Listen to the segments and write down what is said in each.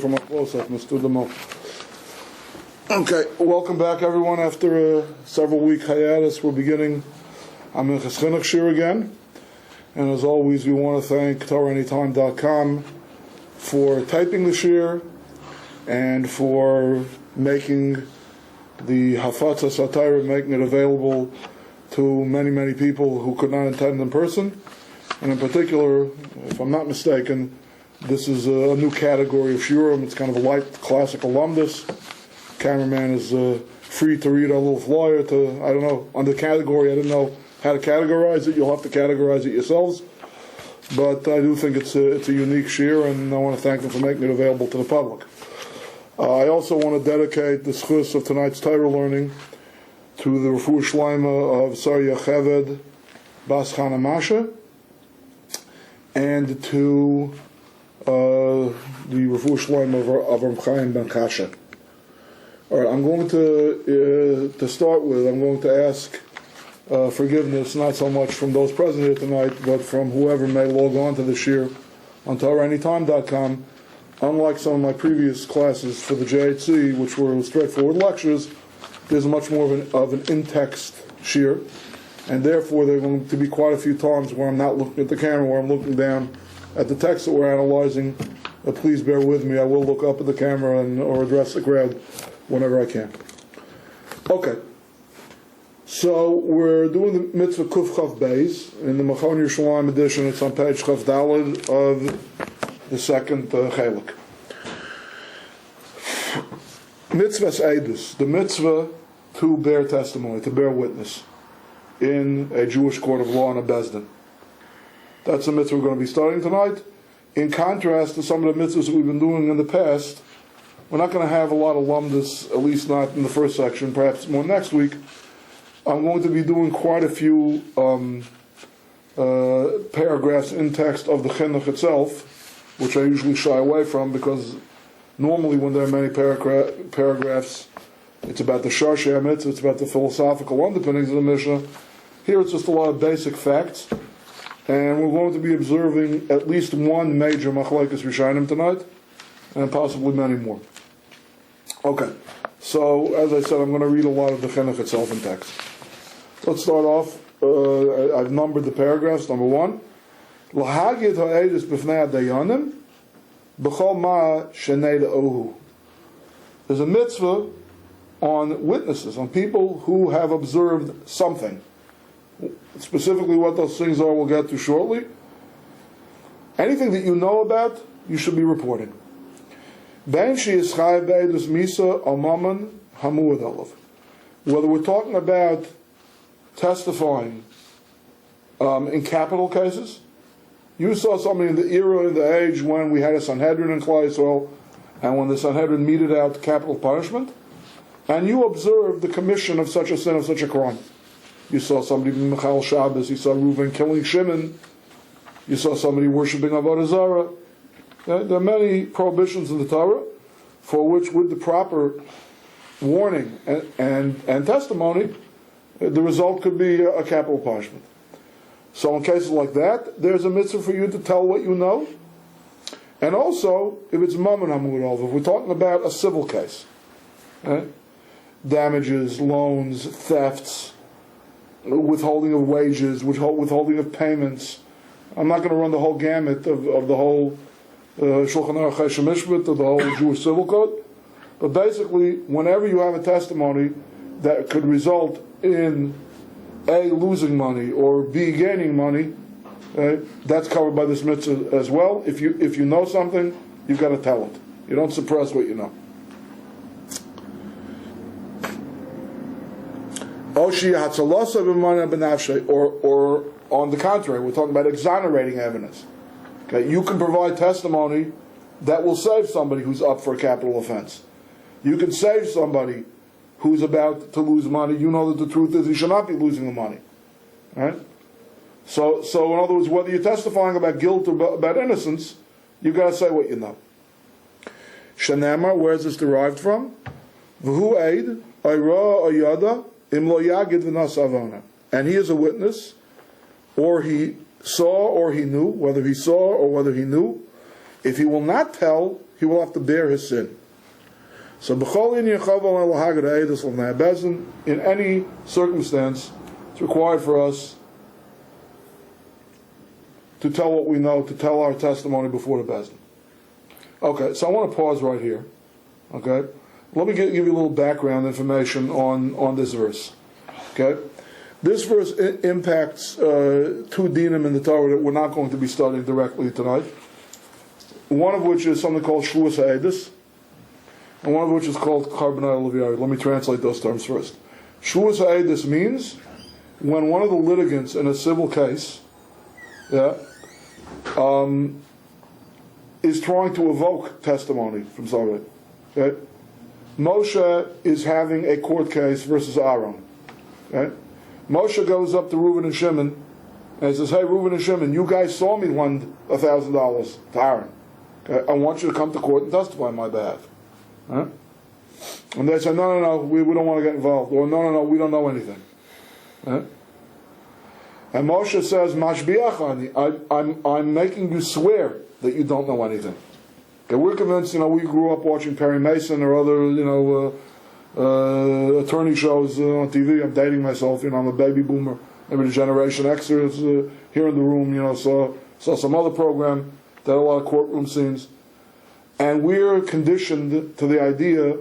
from up close up, Mr. Demo. Okay, welcome back everyone after a several week hiatus. We're beginning Minchat Chinuch shir again. And as always, we want to thank TorahAnytime.com for typing the shir and for making the Hafatza Satira, making it available to many, many people who could not attend in person. And in particular, if I'm not mistaken, this is a new category of shiurim. It's kind of a light classic alumnus. Cameraman is free to read our little flyer to, I don't know, under category. I didn't know how to categorize it. You'll have to categorize it yourselves. But I do think it's a unique shir, and I want to thank them for making it available to the public. I also want to dedicate the schus of tonight's Torah learning to the Refuah Shleima of Sarya Cheved Bas Chana Masha, and to the Refuah Shleima of Reb Chaim Ben Kasha. All right, I'm going to start with, I'm going to ask forgiveness, not so much from those present here tonight, but from whoever may log on to the shir on TorahAnytime.com. Unlike some of my previous classes for the JHC, which were straightforward lectures, there's much more of an in-text shir, and therefore there are going to be quite a few times where I'm not looking at the camera, where I'm looking down at the text that we're analyzing. Please bear with me. I will look up at the camera or address the crowd whenever I can. Okay. So we're doing the Mitzvah Kuf Chav Beis. In the Machon Yerushalayim edition, it's on page Chav Daled of the second Chelik. Mitzvah's Eidus, the mitzvah to bear testimony, to bear witness in a Jewish court of law and a Bezdin. That's the mitzvah we're going to be starting tonight. In contrast to some of the mitzvahs that we've been doing in the past, we're not going to have a lot of lumdus, at least not in the first section, perhaps more next week. I'm going to be doing quite a few paragraphs in text of the Chinuch itself, which I usually shy away from, because normally when there are many paragraphs, it's about the Sharshei HaMitzvah, it's about the philosophical underpinnings of the Mishnah. Here it's just a lot of basic facts, and we're going to be observing at least one major Machlokes Rishonim tonight, and possibly many more. Okay, so as I said, I'm going to read a lot of the Chinuch itself in text. Let's start off. I've numbered the paragraphs. Number 1. L'hagid ha'edus b'fnei hadayanim b'chol ma shenei le'ohu. There's a mitzvah on witnesses, on people who have observed something. Specifically what those things are, we'll get to shortly. Anything that you know about, you should be reporting. Ben she'is chayav be'edus misa al mammon hamuad olav. Whether we're talking about testifying in capital cases, you saw somebody in the era, in the age when we had a Sanhedrin in Klal Yisrael, and when the Sanhedrin meted out capital punishment, and you observed the commission of such a sin, of such a crime. You saw somebody being Michal Shabbos, you saw Reuven killing Shimon, you saw somebody worshipping Avodah Zarah. There are many prohibitions in the Torah for which, with the proper warning and testimony, the result could be a capital punishment. So in cases like that, there's a mitzvah for you to tell what you know. And also, if it's Mammon Hamud, if we're talking about a civil case, right? Damages, loans, thefts, withholding of wages, withholding of payments. I'm not going to run the whole gamut of the whole Shulchan Aruch Chesed Mishpat, of the whole Jewish civil code. But basically, whenever you have a testimony that could result in A, losing money, or B, gaining money, that's covered by this mitzvah as well. If you know something, you've got to tell it. You don't suppress what you know. Or on the contrary, we're talking about exonerating evidence. Okay, you can provide testimony that will save somebody who's up for a capital offense. You can save somebody who's about to lose money. You know that the truth is he should not be losing the money. Right? So in other words, whether you're testifying about guilt or about innocence, you've got to say what you know. Shanamar, where is this derived from? V'hu eid, ayra ayada, im lo yagid v'nas avona. And he is a witness, or he saw or he knew, whether he saw or whether he knew. If he will not tell, he will have to bear his sin. So in any circumstance, it's required for us to tell what we know, to tell our testimony before the Bezdin. Okay, so I want to pause right here. Okay, let me give you a little background information on this verse. Okay, this verse impacts two dinim in the Torah that we're not going to be studying directly tonight. One of which is something called Shvuas HaEdus, and one of which is called Carbonai Leviari. Let me translate those terms first. Shvuas HaEdus means when one of the litigants in a civil case, is trying to evoke testimony from somebody. Okay? Moshe is having a court case versus Aaron. Okay? Moshe goes up to Reuven and Shimon and he says, "Hey, Reuven and Shimon, you guys saw me lend $1,000 to Aaron. Okay? I want you to come to court and testify on my behalf." Right? And they say, no, we don't want to get involved. Or no, we don't know anything. Right? And Moshe says, "Mashbiachani, I'm making you swear that you don't know anything." Okay, we're convinced. We grew up watching Perry Mason or other, attorney shows on TV. I'm dating myself. I'm a baby boomer. Maybe the Generation Xers here in the room. Saw some other program that had a lot of courtroom scenes, and we're conditioned to the idea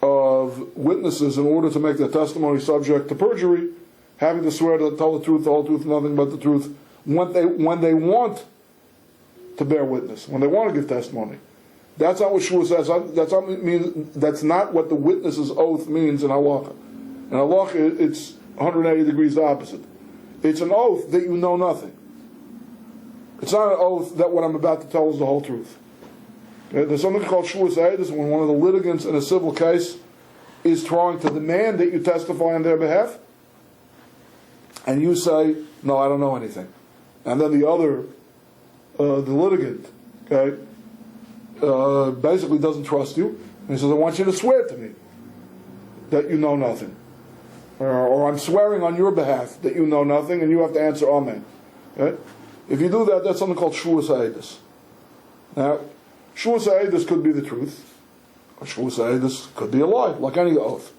of witnesses, in order to make their testimony subject to perjury, having to swear to tell the truth, the whole truth, nothing but the truth, when they want to bear witness, when they want to give testimony. That's not what Shua says. That's not what the witness's oath means in halacha. In halacha, it's 180 degrees the opposite. It's an oath that you know nothing. It's not an oath that what I'm about to tell is the whole truth. Okay? There's something called Shua Sayyidus, when one of the litigants in a civil case is trying to demand that you testify on their behalf, and you say, "No, I don't know anything." And then the other, the litigant, okay, basically doesn't trust you, and he says, "I want you to swear to me that you know nothing." Or "I'm swearing on your behalf that you know nothing," and you have to answer Amen. Okay? If you do that, that's something called Shvuas HaEdus. Now, Shvuas HaEdus could be the truth, or Shvuas HaEdus could be a lie, like any oath.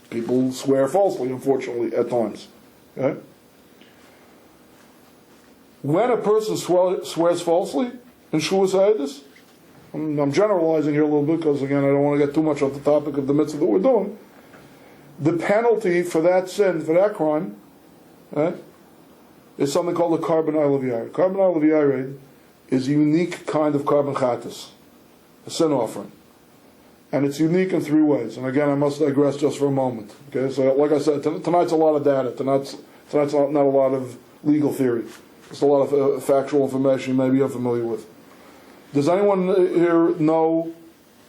People swear falsely, unfortunately, at times. Okay? When a person swears falsely in Shvuas HaEdus, I'm generalizing here a little bit because, again, I don't want to get too much off the topic of the mitzvah that we're doing. The penalty for that sin, for that crime, is something called a carbon oil yared. Carbon oil yared is a unique kind of carbon chatas, a sin offering. And it's unique in three ways. And again, I must digress just for a moment. Okay, so like I said, tonight's a lot of data. Tonight's not a lot of legal theory. It's a lot of factual information you may be unfamiliar with. Does anyone here know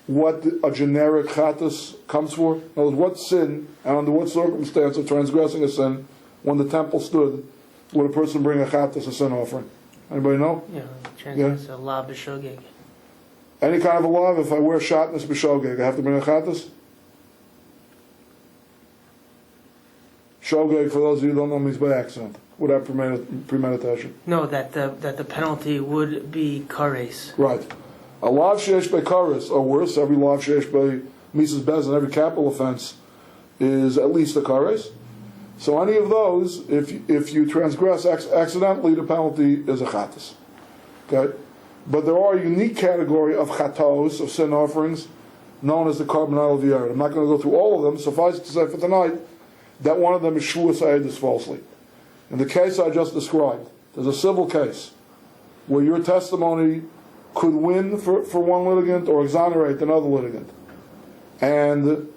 what a generic chatas comes for? In other words, what sin, and under what circumstance of transgressing a sin, when the temple stood, would a person bring a chatas, a sin offering? Anybody know? Yeah, transgress a law b'shogeg. Any kind of a law, if I wear shatnez b'shogeg, I have to bring a chatas? Shogeg, for those of you who don't know, means by accident, without premeditation. No, that the penalty would be kares. Right. A lav sheyesh be'kares, or worse, every lav sheyesh be'misas bezin, every capital offense is at least a kares. So any of those, if you transgress accidentally, the penalty is a chatas. Okay? But there are a unique category of chatos, of sin offerings, known as the carbon oil of yared. I'm not going to go through all of them. Suffice it to say for tonight that one of them is shvuas ha'edus falsely. In the case I just described, there's a civil case where your testimony could win for one litigant or exonerate another litigant. And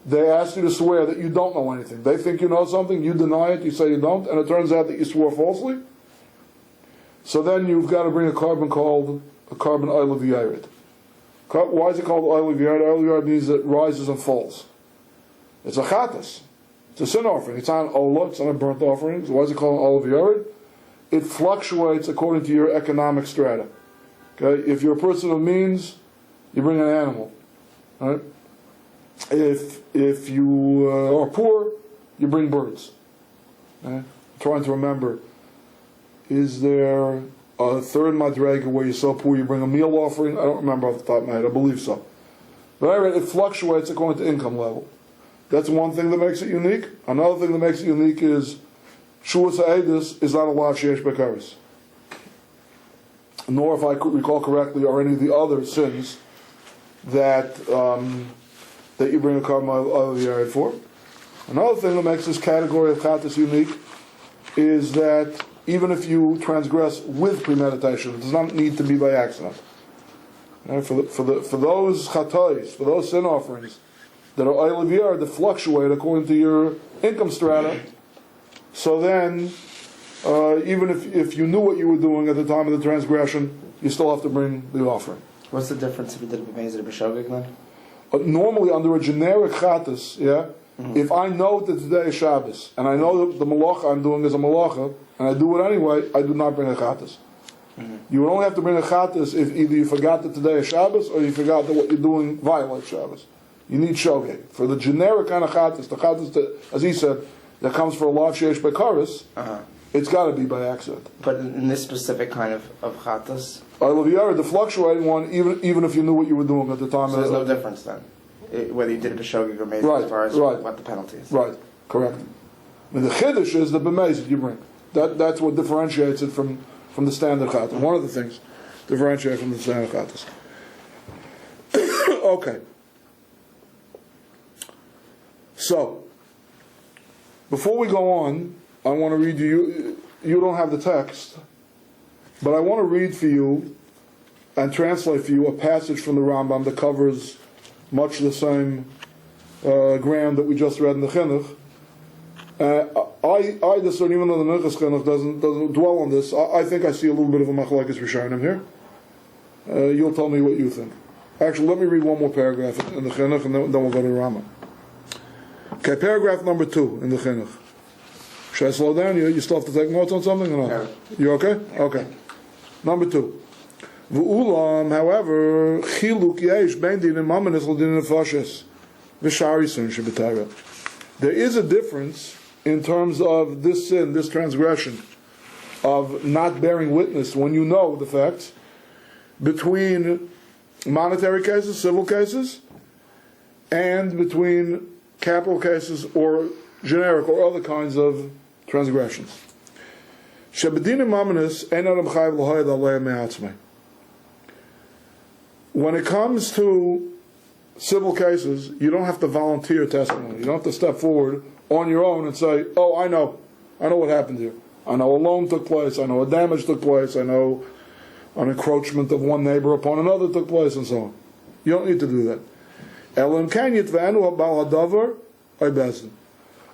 they ask you to swear that you don't know anything. They think you know something, you deny it, you say you don't, and it turns out that you swore falsely. So then you've got to bring a carbon called a carbon oil of yared. Why is it called oil of yared? Oil of yared means it rises and falls. It's a chatas. It's a sin offering. It's not an olah, it's not a burnt offering. So why is it called oil of yared? It fluctuates according to your economic strata. Okay? If you're a person of means, you bring an animal. Right? If you are poor, you bring birds. Okay? I'm trying to remember, is there a third madrega where you're so poor you bring a meal offering. I don't remember off the top of my head. I believe so. But it fluctuates according to income level. That's one thing that makes it unique. Another thing that makes it unique is Schwartz is not a lav sheyesh bekaris. Nor, if I could recall correctly, are any of the other sins that you bring a carbon of the area for. Another thing that makes this category of chatas unique is that even if you transgress with premeditation, it does not need to be by accident. Right? For those chatais, for those sin offerings that are oil of yard that fluctuate according to your income strata, so then even if you knew what you were doing at the time of the transgression, you still have to bring the offering. What's the difference if you did a b'shogeg then? Normally, under a generic chatas, if I know that today is Shabbos, and I know that the malacha I'm doing is a malacha, and I do it anyway, I do not bring a chatas. You would only have to bring a chatas if either you forgot that today is Shabbos, or you forgot that what you're doing violates Shabbos. You need shogeg. For the generic kind of chatas, the chatas that, as he said, that comes for a lav sheyesh bekaris, it's got to be by accident. But in this specific kind of chatas, the fluctuating one, even if you knew what you were doing at the time. So there's no difference then, whether you did a b'shogeg or made as far as what the penalty is. Right, correct. And the chiddush is the b'mezid you bring. That's what differentiates it from the standard chatas. One of the things differentiates from the standard chatas. Okay. So, before we go on, I want to read you don't have the text, but I want to read for you and translate for you a passage from the Rambam that covers much the same ground that we just read in the Chinuch. I discern, even though the Minchas Chinuch doesn't dwell on this, I think I see a little bit of a machlokes rishonim here. You'll tell me what you think. Actually, let me read one more paragraph in the Chinuch, and then we'll go to the Rambam. Okay, paragraph number 2 in the Chinuch. Should I slow down? You still have to take notes on something or not? No. You okay? Okay. Number 2. V'ulam, however, chiluk yesh ben din mamanis l'din nefashes v'shari sun shebetayra. There is a difference in terms of this sin, this transgression of not bearing witness when you know the facts, between monetary cases, civil cases, and between capital cases or generic or other kinds of transgressions. When it comes to civil cases, you don't have to volunteer testimony. You don't have to step forward on your own and say, oh, I know what happened here. I know a loan took place, I know a damage took place, I know an encroachment of one neighbor upon another took place, and so on. You don't need to do that.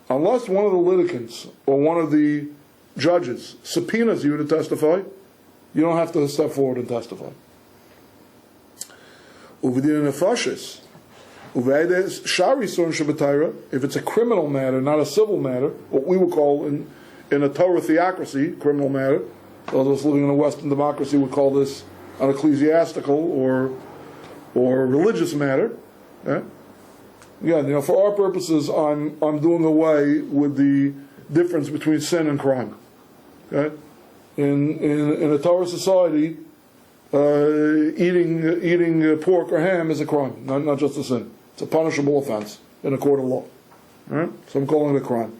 Unless one of the litigants or one of the judges subpoenas you to testify, you don't have to step forward and testify. If it's a criminal matter, not a civil matter, what we would call in a Torah theocracy, criminal matter, those of us living in a Western democracy would call this an ecclesiastical or religious matter. Again, for our purposes, I'm doing away with the difference between sin and crime. Okay? In a Torah society, eating pork or ham is a crime, not just a sin. It's a punishable offense in a court of law. Right? So I'm calling it a crime.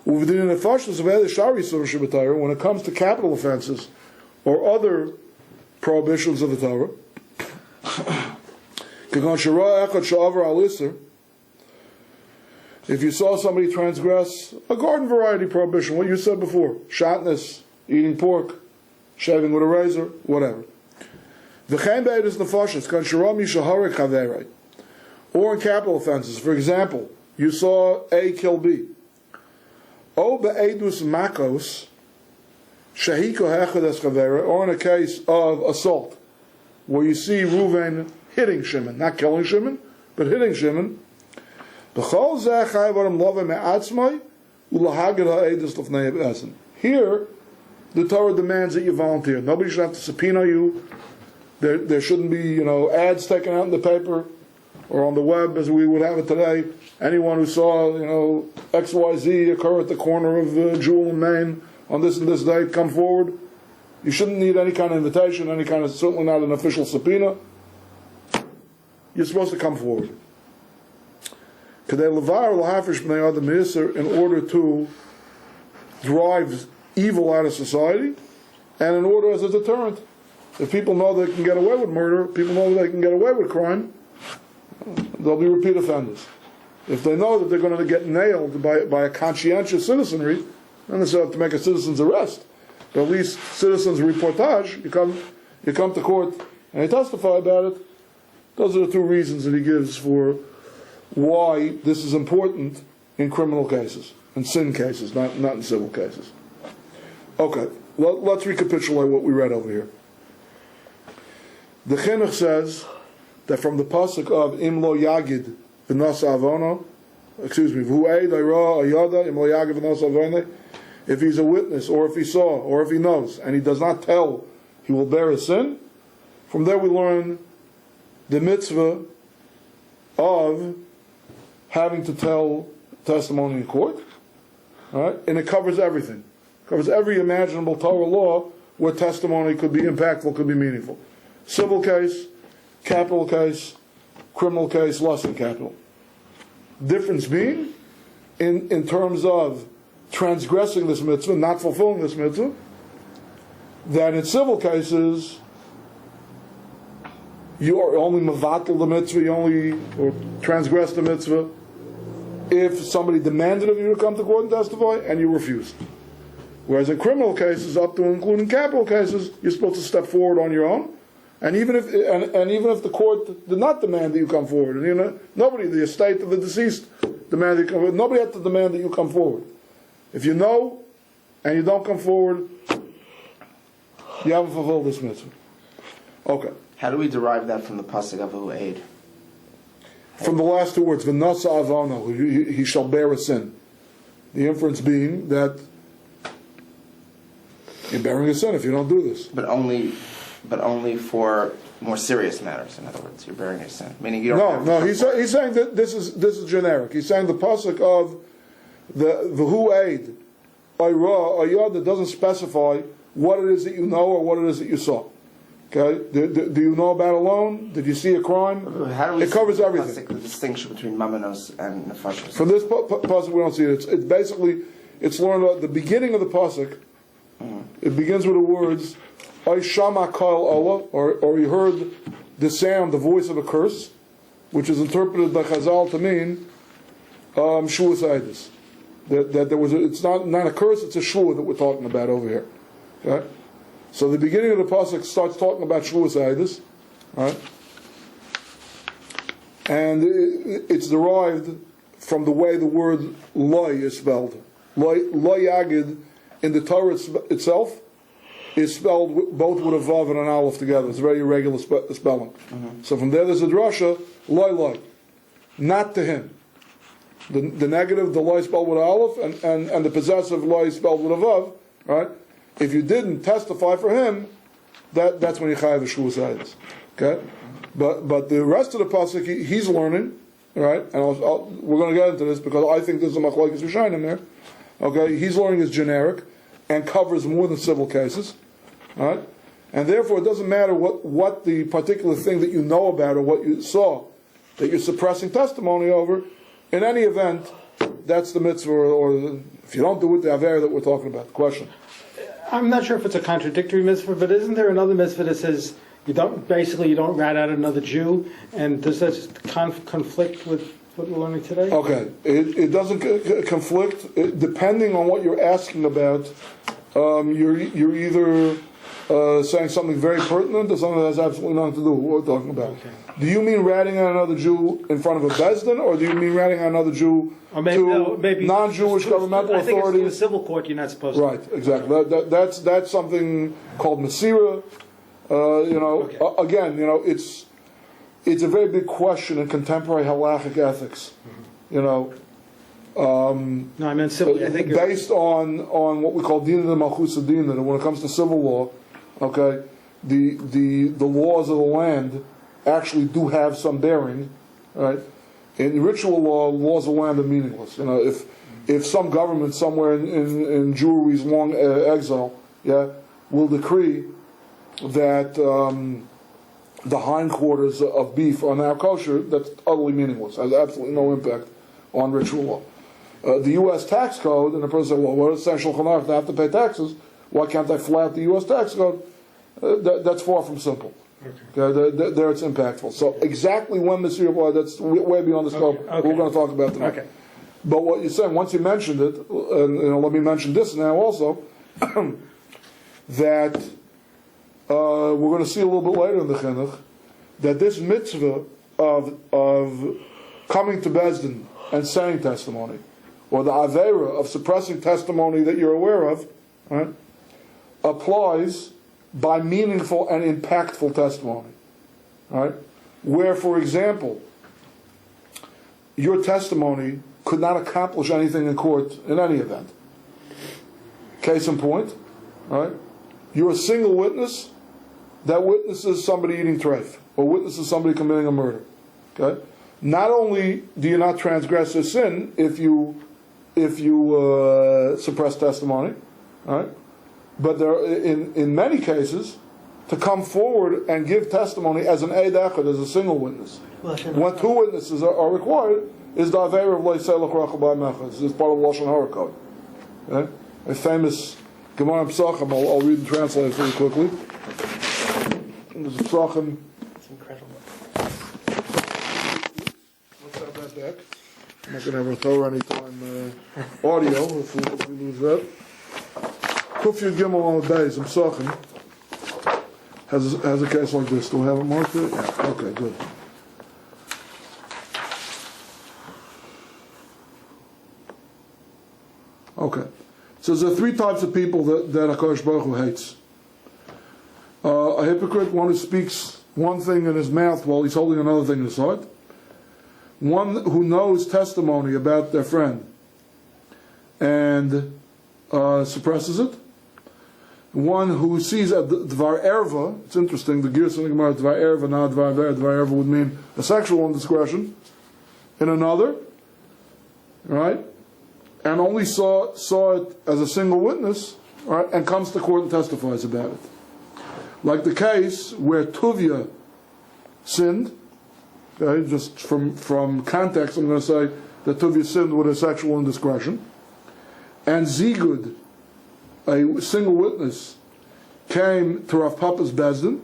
When it comes to capital offenses or other prohibitions of the Torah, if you saw somebody transgress a garden variety prohibition, what you said before, shatnez, eating pork, shaving with a razor, whatever. Or in capital offenses, for example, you saw A kill B. Or in a case of assault, where you see Reuven hitting Shimon, not killing Shimon, but hitting Shimon. Here, the Torah demands that you volunteer. Nobody should have to subpoena you. There shouldn't be, ads taken out in the paper or on the web as we would have it today. Anyone who saw, XYZ occur at the corner of Jewel and Main on this and this day, come forward. You shouldn't need any kind of invitation, certainly not an official subpoena. You're supposed to come forward. In order to drive evil out of society, and in order as a deterrent. If people know they can get away with murder, people know they can get away with crime, they'll be repeat offenders. If they know that they're going to get nailed by a conscientious citizenry, then they have to make a citizen's arrest. But at least citizens' reportage, you come to court and you testify about it. Those are the two reasons that he gives for why this is important in criminal cases, in sin cases, not in civil cases. Okay, let's recapitulate what we read over here. The Chinuch says that from the pasuk of Im lo yagid v'nasa avono, v'hu eid ayra ayada im lo yagid v'nasa avono, if he's a witness, or if he saw, or if he knows, and he does not tell, he will bear a sin. From there we learn the mitzvah of having to tell testimony in court, right? And it covers everything. It covers every imaginable Torah law where testimony could be impactful, could be meaningful. Civil case, capital case, criminal case, less than capital. Difference being, in terms of transgressing this mitzvah, not fulfilling this mitzvah, that in civil cases, you are only mevatel the mitzvah, or transgress the mitzvah, if somebody demanded of you to come to court and testify, and you refused. Whereas in criminal cases, up to and including capital cases, you're supposed to step forward on your own, and even if the court did not demand that you come forward, and nobody, the estate of the deceased, demanded you come forward, nobody had to demand that you come forward. If you know and you don't come forward, you haven't fulfilled this mitzvah. Okay. How do we derive that from the pasuk of who aid? From the last two words, v'nasa avono, he shall bear a sin. The inference being that you're bearing a sin if you don't do this. But only for more serious matters. In other words, you're bearing a sin. Meaning you don't. No. He's saying that this is generic. He's saying the pasuk of the who aid, ayra, ayad, that doesn't specify what it is that you know or what it is that you saw. Okay, do you know about a loan? Did you see a crime? How do we it covers everything. The distinction between mamanos and nefashos. From this pasuk, we don't see it. It's basically learned at the beginning of the pasuk. It begins with the words "Ay shama kal Allah," or he heard the sound, the voice of a curse, which is interpreted by Chazal to mean shuas aidus. That there was it's not a curse, it's a shua that we're talking about over here. Okay? So the beginning of the pasuk starts talking about shuas aidus, right? And it's derived from the way the word loy is spelled. Loy yagid in the Torah itself is spelled both with a vav and an aleph together. It's a very irregular spelling. So from there's a drasha, loy, not to him. The negative, the loy spelled with an aleph, and the possessive loy spelled with a vav, right? If you didn't testify for him, that's when you chayav a shuas aidus. Okay? But the rest of the pasuk, he's learning, right? And we're going to get into this because I think there's a machlokes rishonim there. Okay? He's learning is generic and covers more than civil cases, right? And therefore, it doesn't matter what the particular thing that you know about or what you saw that you're suppressing testimony over. In any event, that's the mitzvah, or if you don't do it, the aver that we're talking about. Question. I'm not sure if it's a contradictory mitzvah, but isn't there another mitzvah that says you don't rat out another Jew, and does that conflict with what we're learning today? Okay, it doesn't conflict. Depending on what you're asking about, you're either saying something very pertinent or something that has absolutely nothing to do with what we're talking about. Okay. Do you mean ratting out another Jew in front of a bezdin, or do you mean ratting out another Jew maybe non-Jewish governmental authorities? I think it's in a civil court you're not supposed to. Right, exactly. That's something called Masira. Okay. Again, it's a very big question in contemporary halachic ethics. No, I meant civil. I think based on what we call dina de malchus dina, and when it comes to civil law, okay, the laws of the land actually do have some bearing, right? In ritual law, laws of the land are meaningless. If some government somewhere in Jewry's long exile, will decree that the hindquarters of beef are now kosher, that's utterly meaningless, has absolutely no impact on ritual law. The U.S. tax code, and the person said, well, what is essential Chinuch? They have to pay taxes. Why can't they fly out the U.S. tax code? That's far from simple. Okay. There it's impactful. So exactly when this year applies, that's way beyond the scope. Okay. We're going to talk about tonight. Okay. But what you're saying, once you mentioned it, and let me mention this now also, that we're going to see a little bit later in the Chinuch, that this mitzvah of coming to Bezdin and saying testimony, or the aveira of suppressing testimony that you're aware of, right, applies by meaningful and impactful testimony. Right? Where, for example, your testimony could not accomplish anything in court in any event. Case in point, right? You're a single witness that witnesses somebody eating treif, or witnesses somebody committing a murder. Okay? Not only do you not transgress a sin if you suppress testimony, right? But there, in many cases, to come forward and give testimony as an eid echad, as a single witness, when two witnesses are required, is the aveira of leiselach rachel ba'mechad. This is part of the Lashon Hara code. Okay? A famous Gemara Psachim. I'll read and translate it for you quickly. There's a Psachim. It's incredible. Let's have that back. I'm not going to ever throw any time audio if we lose that. Kufyud Gimel on the base, Psachim, has a case like this. Do we have it marked there? Yeah. Okay, good. Okay. So there are three types of people that HaKadosh Baruch Hu hates. A hypocrite, one who speaks one thing in his mouth while he's holding another thing in his heart. One who knows testimony about their friend and suppresses it. One who sees a dvar erva. It's interesting, the Girs in the Gemara, dvar erva, not dvar ver. Dvar erva would mean a sexual indiscretion in another, right? And only saw it as a single witness, right? And comes to court and testifies about it. Like the case where Tuvia sinned. Okay, just from context, I'm going to say that Tuvia sinned with a sexual indiscretion. And Zigud, a single witness, came to Rav Papa's Bezdin,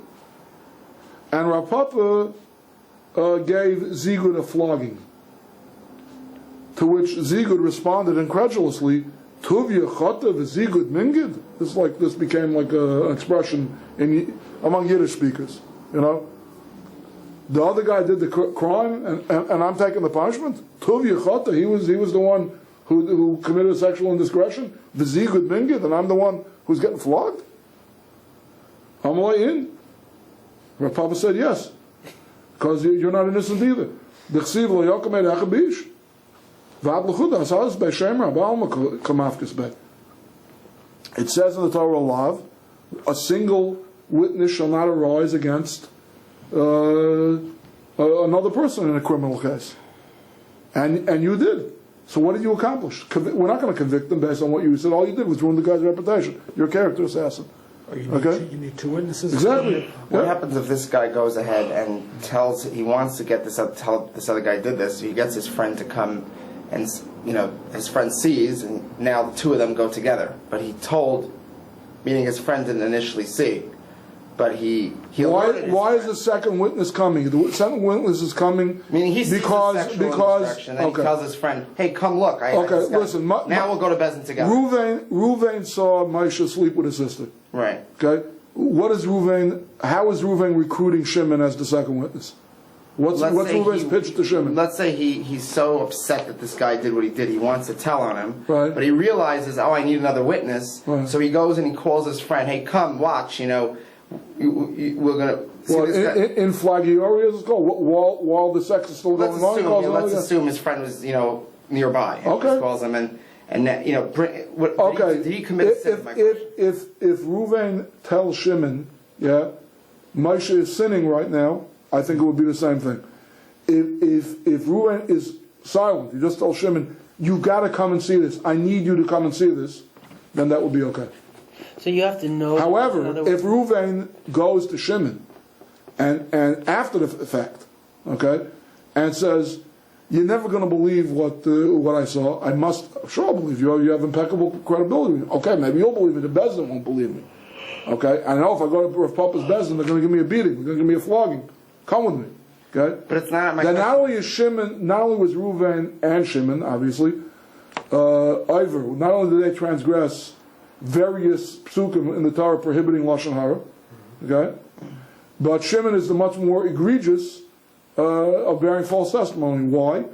and Rav Papa gave Zigud a flogging. To which Zigud responded incredulously, Tuvia chata v'Zigud mingid. This became like an expression among Yiddish speakers, you know. The other guy did the crime, and I'm taking the punishment. Tuvia chata, he was the one who committed a sexual indiscretion. V'Zigud mingid, and I'm the one who's getting flogged. Amalei in. Rav Papa said yes, because you're not innocent either. D'chsiv lo yokem ed achabish. It says in the Torah Lav, a single witness shall not arise against another person in a criminal case. And you did. So what did you accomplish? We're not going to convict them based on what you said. All you did was ruin the guy's reputation. You're a character assassin. You need two witnesses. Exactly. What happens if this guy goes ahead and he wants to get tell this other guy did this, so he gets his friend to come, and his friend sees, and now the two of them go together. But he told, meaning his friend didn't initially see, but he why is the second witness coming? The second witness is coming meaning he sees because and then he tells his friend, "Hey, come look." Listen. Now we'll go to Bezdin together. Reuven saw Moshe sleep with his sister. Right. Okay. How is Reuven recruiting Shimon as the second witness? What's Reuven's pitch to Shimon? Let's say he's so upset that this guy did what he did. He wants to tell on him, right. But he realizes, I need another witness. Right. So he goes and he calls his friend, "Hey, come watch. We're gonna." In Flagiori, it's called while the sex is still going on. Let's assume his friend was nearby. Okay. He calls him and did he commit a sin? If Reuven tells Shimon, Moshe is sinning right now, I think it would be the same thing. If Reuven is silent, you just tell Shimon, you got to come and see this. I need you to come and see this. Then that would be okay. So you have to know. However, if Reuven goes to Shimon and after the fact, okay, and says, "You're never going to believe what I saw. I must sure believe you. You have impeccable credibility. Okay, maybe you'll believe me. The Bezdin won't believe me. Okay, I know if I go to Rav Papa's Bezdin, they're going to give me a beating. They're going to give me a flogging. Come with me. Okay, But it's not my then question. not only was Reuven and Shimon obviously Ivor. Not only did they transgress various psukim in the Torah prohibiting lashon hara, okay, but Shimon is the much more egregious of bearing false testimony. Why?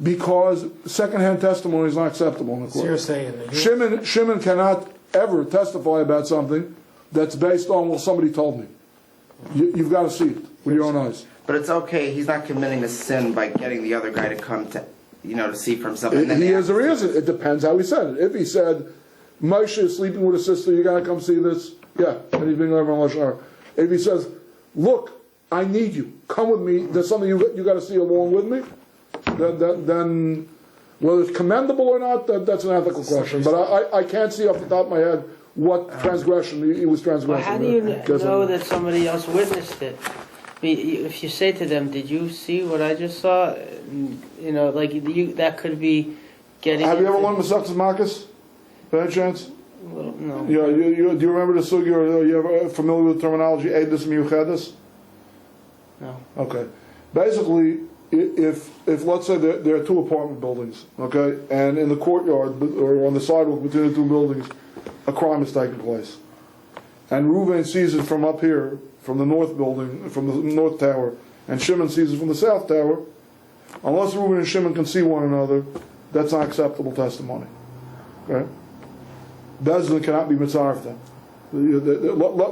Because secondhand testimony is not acceptable in the So court. you're saying that Shimon cannot ever testify about something that's based on, well, somebody told me. You've got to see it with your own eyes. But it's okay. He's not committing a sin by getting the other guy to come to, to see for himself. And then He is or he isn't. It depends how he said it. If he said, Moshe is sleeping with his sister, you got to come see this, yeah, and he's being over on lashon hara. If he says, look, I need you, come with me, there's something you got to see along with me, then whether it's commendable or not, that's an ethical question. But I can't see off the top of my head what transgression he was Well, transgressing. how do you know that somebody else witnessed it? If you say to them, "Did you see what I just saw?" That could be getting. Have you ever into- learned Masechtas Marcus? By any chance? Well, no. Yeah, do you remember the sugi, or are you ever familiar with the terminology Eidus Miyuchedes? No. Okay. Basically, if let's say there are two apartment buildings, okay, and in the courtyard or on the sidewalk between the two buildings, a crime is taking place, and Reuven sees it from up here, from the north building, from the north tower, and Shimon sees it from the south tower. Unless Reuven and Shimon can see one another, that's not acceptable testimony. Okay. Bezdin cannot be mitzaref them.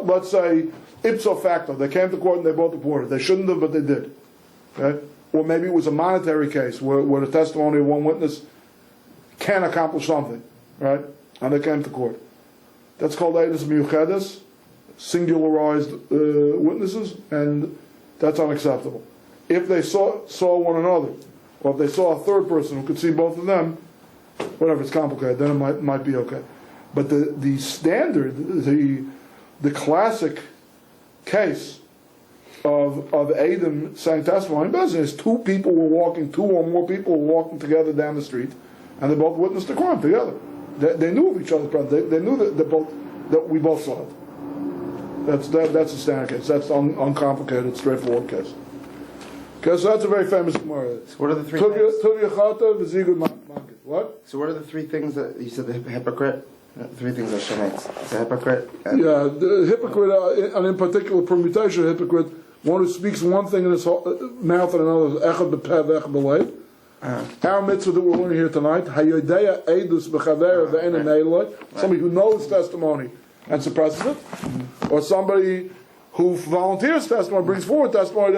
Let's say ipso facto, they came to court and they both reported. They shouldn't have, but they did. Okay? Or maybe it was a monetary case where the testimony of one witness can accomplish something, right? And they came to court. That's called eidus miyuchedes, singularized witnesses, and that's unacceptable. If they saw one another, or if they saw a third person who could see both of them, whatever, it's complicated, then it might be okay. But the standard, the classic case of Adam saying testimony in business is two or more people were walking together down the street, and they both witnessed the crime together. They knew of each other's presence. They knew that we both saw it. That's a standard case. That's an uncomplicated, straightforward case. Okay, so that's a very famous Gemara. So what are the three things? Tuvia chata v'zigud mankit. What? So what are the three things that you said? The hypocrite. Three things that Shemaites. It's a hypocrite. Yeah, the hypocrite, and in particular permutation of hypocrite, one who speaks one thing in his mouth and another, echad b'peh v'echad b'leiv. Our mitzvah that we're learning here tonight, hayodeya eidus b'chaver v'eina neiloi, somebody who knows testimony and suppresses it, or somebody who volunteers testimony, brings forward testimony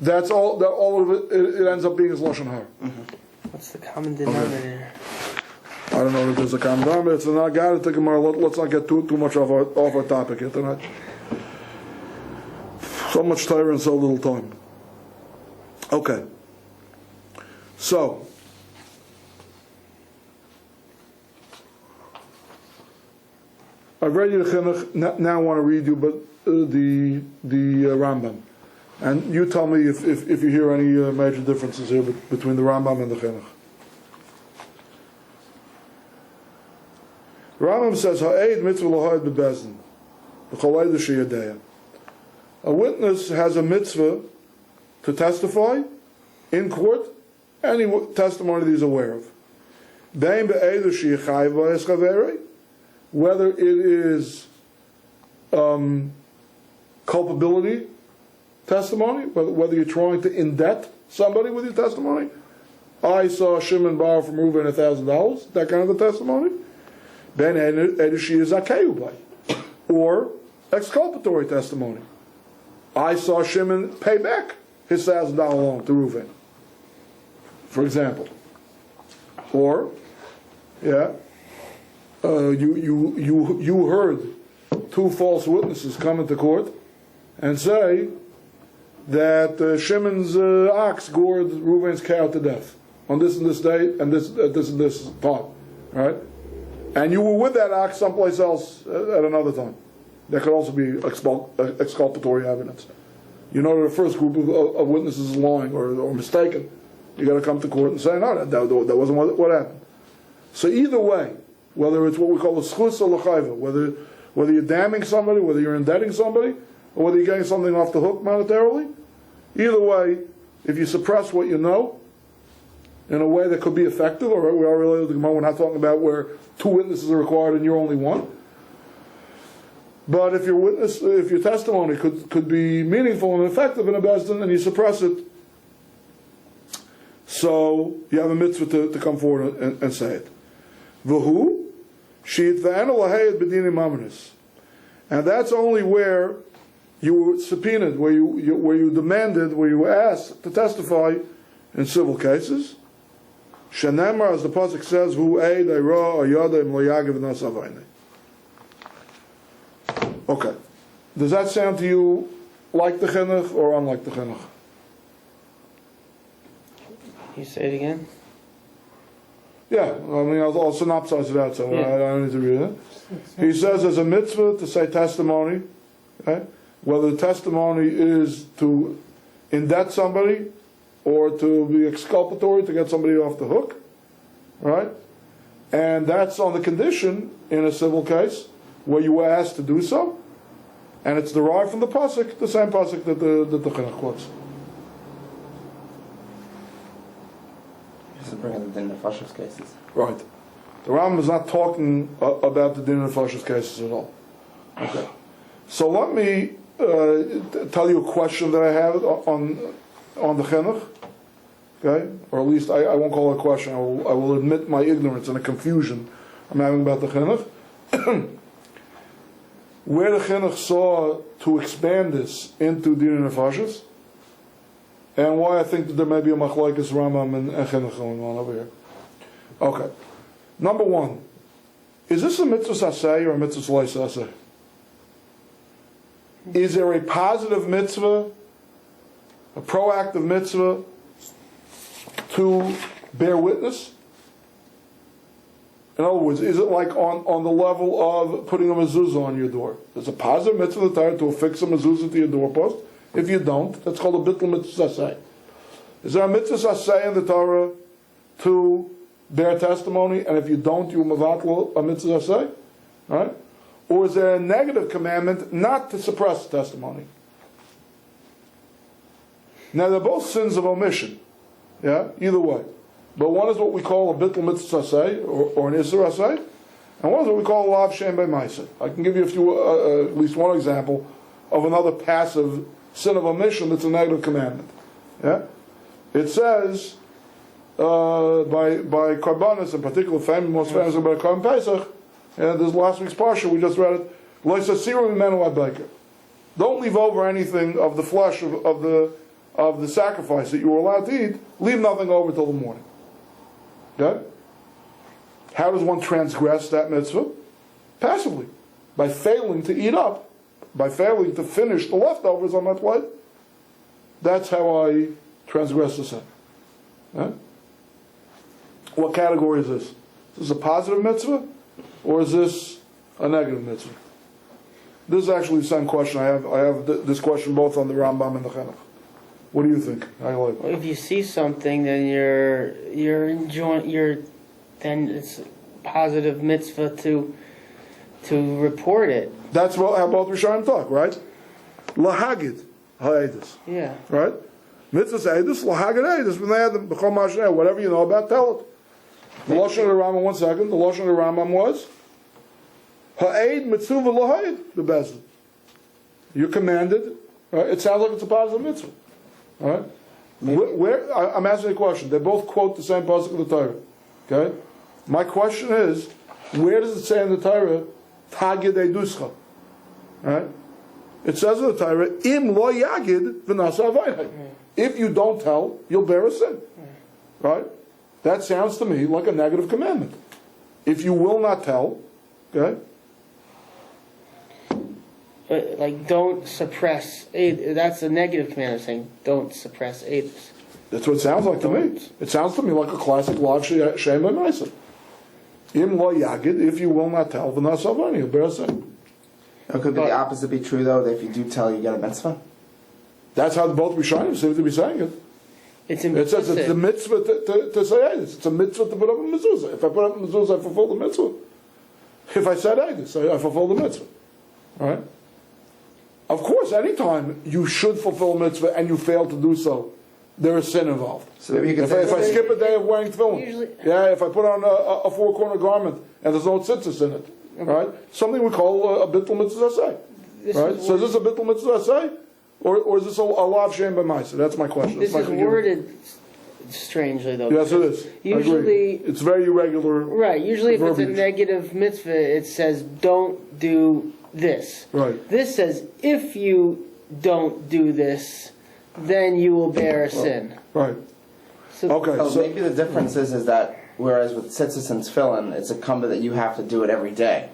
that's all of it ends up being his lashon hara. What's the common denominator? I don't know if there's a common denominator. It's not got to take let's not get too much off our topic here tonight. So much Torah and so little time. Okay. So I've read you the Chinuch. Now I want to read you, but the Rambam, and you tell me if you hear any major differences here between the Rambam and the Chinuch. Rambam says, "Ha'ed mitzvah l'ha'ed bebezdin, v'cholei d'sheyadea." A witness has a mitzvah to testify in court, any testimony that he's aware of. Bein be'edu she'yachayv b'es chaverei, whether it is culpability testimony, whether you're trying to indebt somebody with your testimony. I saw Shimon borrow from Reuven $1,000, that kind of a testimony. Ben Edushi is Akayubai, or exculpatory testimony. I saw Shimon pay back his $1,000 loan to Reuven, for example. Or, you heard two false witnesses come into court and say that Shimon's ox gored Reuven's cow to death on this and this date and this and this time, right? and you were with that ox someplace else at another time. That could also be exculpatory evidence. You know that the first group of witnesses is lying or mistaken. You got to come to court and say, no, that wasn't what happened. So either way, whether it's what we call a schus or l'chayva, whether you're damning somebody, whether you're indebting somebody, or whether you're getting something off the hook monetarily, either way, if you suppress what you know in a way that could be effective, or we are related to the Gemara, we're not talking about where two witnesses are required and you're only one. But if your testimony could be meaningful and effective in a bezdin, and you suppress it, so you have a mitzvah to come forward and say it. V'hu she'itve'enu lahayed b'dinim mamris, and that's only where you were subpoenaed, where you demanded, where you were asked to testify in civil cases. Shenemar, as the pasuk says, "V'hu eid eira ayada im lo yagiv nasavayne." Okay, does that sound to you like the chinuch or unlike the chinuch? You say it again? Yeah, I mean, I'll synopsize it out, so I don't need to read it. He says there's a mitzvah to say testimony, okay? Whether the testimony is to indebt somebody or to be exculpatory, to get somebody off the hook, right? And that's on the condition, in a civil case, where you were asked to do so, and it's derived from the pasuk, the same pasuk that the Chinuch quotes. Just to bring in the din nefashos cases. Right. The Rambam is not talking about the din nefashos cases at all. Okay. So let me tell you a question that I have on the Chinuch. Okay? Or at least I won't call it a question. I will admit my ignorance and the confusion I'm having about the Chinuch. Where the Chinuch saw to expand this into din nefashos, and why I think that there may be a machlokes Rambam and Chinuch going on over here. Okay. Number one, is this a mitzvah saseh or a mitzvah saseh? Is there a positive mitzvah, a proactive mitzvah, to bear witness? In other words, is it like on the level of putting a mezuzah on your door? There's a positive mitzvah to affix a mezuzah to your doorpost. If you don't, that's called a bittul mitzvah saseh. Is there a mitzvah saseh in the Torah to bear testimony, and if you don't, you mavatl a mitzvah saseh? Right? Or is there a negative commandment not to suppress testimony? Now they're both sins of omission. Yeah, either way. But one is what we call a bittul mitzvah saseh, or an isur aseh, and one is what we call a lav shem b'maaseh. I can give you at least one example of another passive sin of omission that's a negative commandment. Yeah, it says by karbanis, in particular, most famous about Karban Pesach, and this last week's parsha we just read it. Lo yisasiru mimenu ad boker. Don't leave over anything of the flesh of the sacrifice that you were allowed to eat. Leave nothing over till the morning. Okay? How does one transgress that mitzvah? Passively, by failing to eat up, by failing to finish the leftovers on my plate. That's how I transgress the sin. Okay? What category is this? Is this a positive mitzvah, or is this a negative mitzvah? This is actually the same question. I have this question both on the Rambam and the Chinuch. What do you think? Well, if you see something, then then it's a positive mitzvah to report it. That's how both Rishonim talk, right? Lahagid ha'edus. Yeah. Right? Mitzvah edus, lahagid edus. B'chol ma'ashnei, whatever you know about, tell it. The Lashon of the Rambam, 1 second. The Lashon of the Rambam was ha'ed mitzvah l'ha'ed bebezdin. You're commanded. Right? It sounds like it's a positive mitzvah. All right? I'm asking a question. They both quote the same pasuk of the Torah. Okay? My question is, where does it say in the Torah, Tagid eduscha? All right? It says in the Torah, Im lo yagid v'nasa avayne. If you don't tell, you'll bear a sin. Right? That sounds to me like a negative commandment. If you will not tell, okay? But, like, don't suppress. That's a negative command of saying, don't suppress edus. That's what it sounds like to me. It sounds to me like a classic lav shem b'maaseh. Im lo yagid, if you will not tell, v'nas avon, you'll bear a sin. Could the opposite be true though? That if you do tell, you get a mitzvah. That's how both Rishonim seem to be saying it. It's It implicit. says it's the mitzvah to say Eidus. It's a mitzvah to put up a mezuzah. If I put up a mezuzah, I fulfill the mitzvah. If I said Eidus, I fulfill the mitzvah. Right? Of course, anytime you should fulfill a mitzvah and you fail to do so, there is sin involved. So maybe you could If I say skip a day of wearing tefillin, Usually- if I put on a four-corner garment and there's no tzitzis in it, right? Something we call a bittul mitzvah say, This right? is So is this a bittul mitzvah say, or is this a lav shem b'maisa? That's my question. This That's is my question. worded strangely, though. Yes, it is. I Usually, agree. It's very irregular. right. Usually, if it's a verbiage. negative mitzvah, it says don't do this. Right. This says if you don't do this, then you will bear a sin. Right. So Okay. Oh, So maybe the difference is that whereas with tzitzis and tefillin, it's incumbent that you have to do it every day.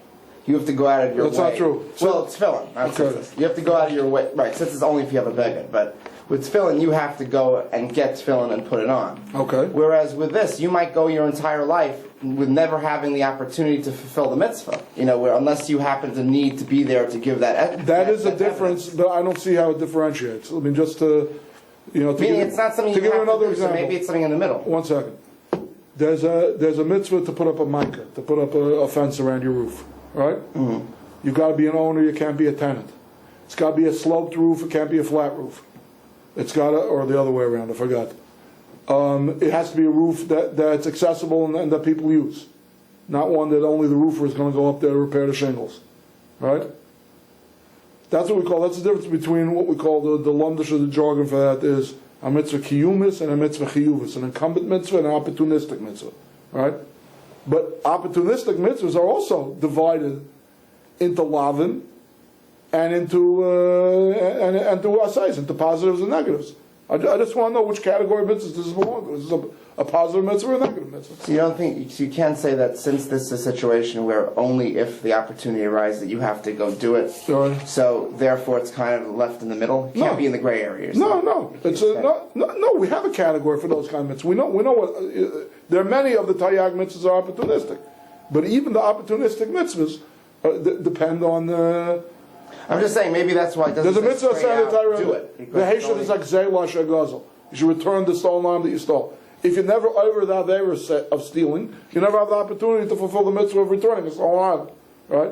You have to go out of your That's way. not true. Well, it's tefillin, not Okay. tzitzis. You have to go out of your way. Right, tzitzis only if you have a beggar, but with tefillin, you have to go and get tefillin and put it on. okay. Whereas with this, you might go your entire life with never having the opportunity to fulfill the mitzvah. You know, where unless you happen to need to be there to give that. That is a that difference, evidence. but I don't see how it differentiates. I mean, just to Meaning give, it's not something to you give have another to do, so example. maybe it's something in the middle. 1 second. There's a mitzvah to put up a minchat, to put up a fence around your roof, right? Mm-hmm. You've got to be an owner. You can't be a tenant. It's got to be a sloped roof. It can't be a flat roof. It's got to, or the other way around. I forgot. It has to be a roof that's accessible and that people use, not one that only the roofer is going to go up there to repair the shingles, right? That's what we call. That's the difference between what we call the lumdish, or the jargon for that is a mitzvah kiyumis and a mitzvah chiyuvis, an incumbent mitzvah and an opportunistic mitzvah, right? But opportunistic mitzvahs are also divided into lavin and into and to asais, into positives and negatives. I just want to know which category of mitzvahs this belongs to. Is this a positive mitzvah or a negative mitzvah? So you don't think so you can't say that since this is a situation where only if the opportunity arises that you have to go do it. Sorry. So therefore, it's kind of left in the middle. You can't No. be in the gray areas. No. It's no. We have a category for those kind of mitzvahs. We know what. There are many of the tayyag mitzvahs are opportunistic, but even the opportunistic mitzvahs depend on. I'm just saying maybe that's why it doesn't There's a say mitzvah straight out, saying do it. the Because it's Haitian only- is like zayla shagazel. You should return the stolen item that you stole. If you never over that ever of stealing, you never have the opportunity to fulfill the mitzvah of returning a stolen item, right?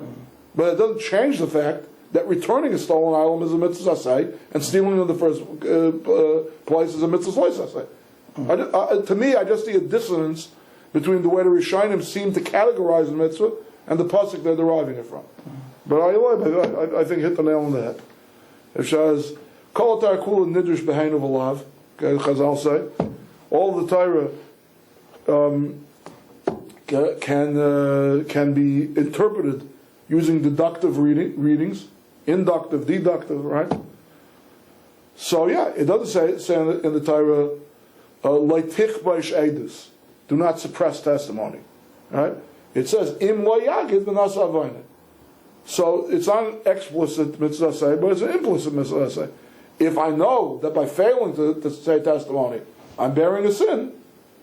But it doesn't change the fact that returning a stolen item is a mitzvah say, and stealing in the first place is a mitzvah say. To me, I just see a dissonance between the way the Rishonim seem to categorize the mitzvah and the pasuk they're deriving it from. But I think hit the nail on the head. It says, "Kol atar kula nidrish behain of alav." Okay, Chazal say, all of the Torah can be interpreted using deductive readings, inductive, deductive, right? So yeah, it doesn't say in the Torah, "Leitich baish edus," do not suppress testimony, right? It says, "Im lo yagid v'nas avayne." So it's not an explicit mitzvah say, but it's an implicit mitzvah say. If I know that by failing to say testimony, I'm bearing a sin,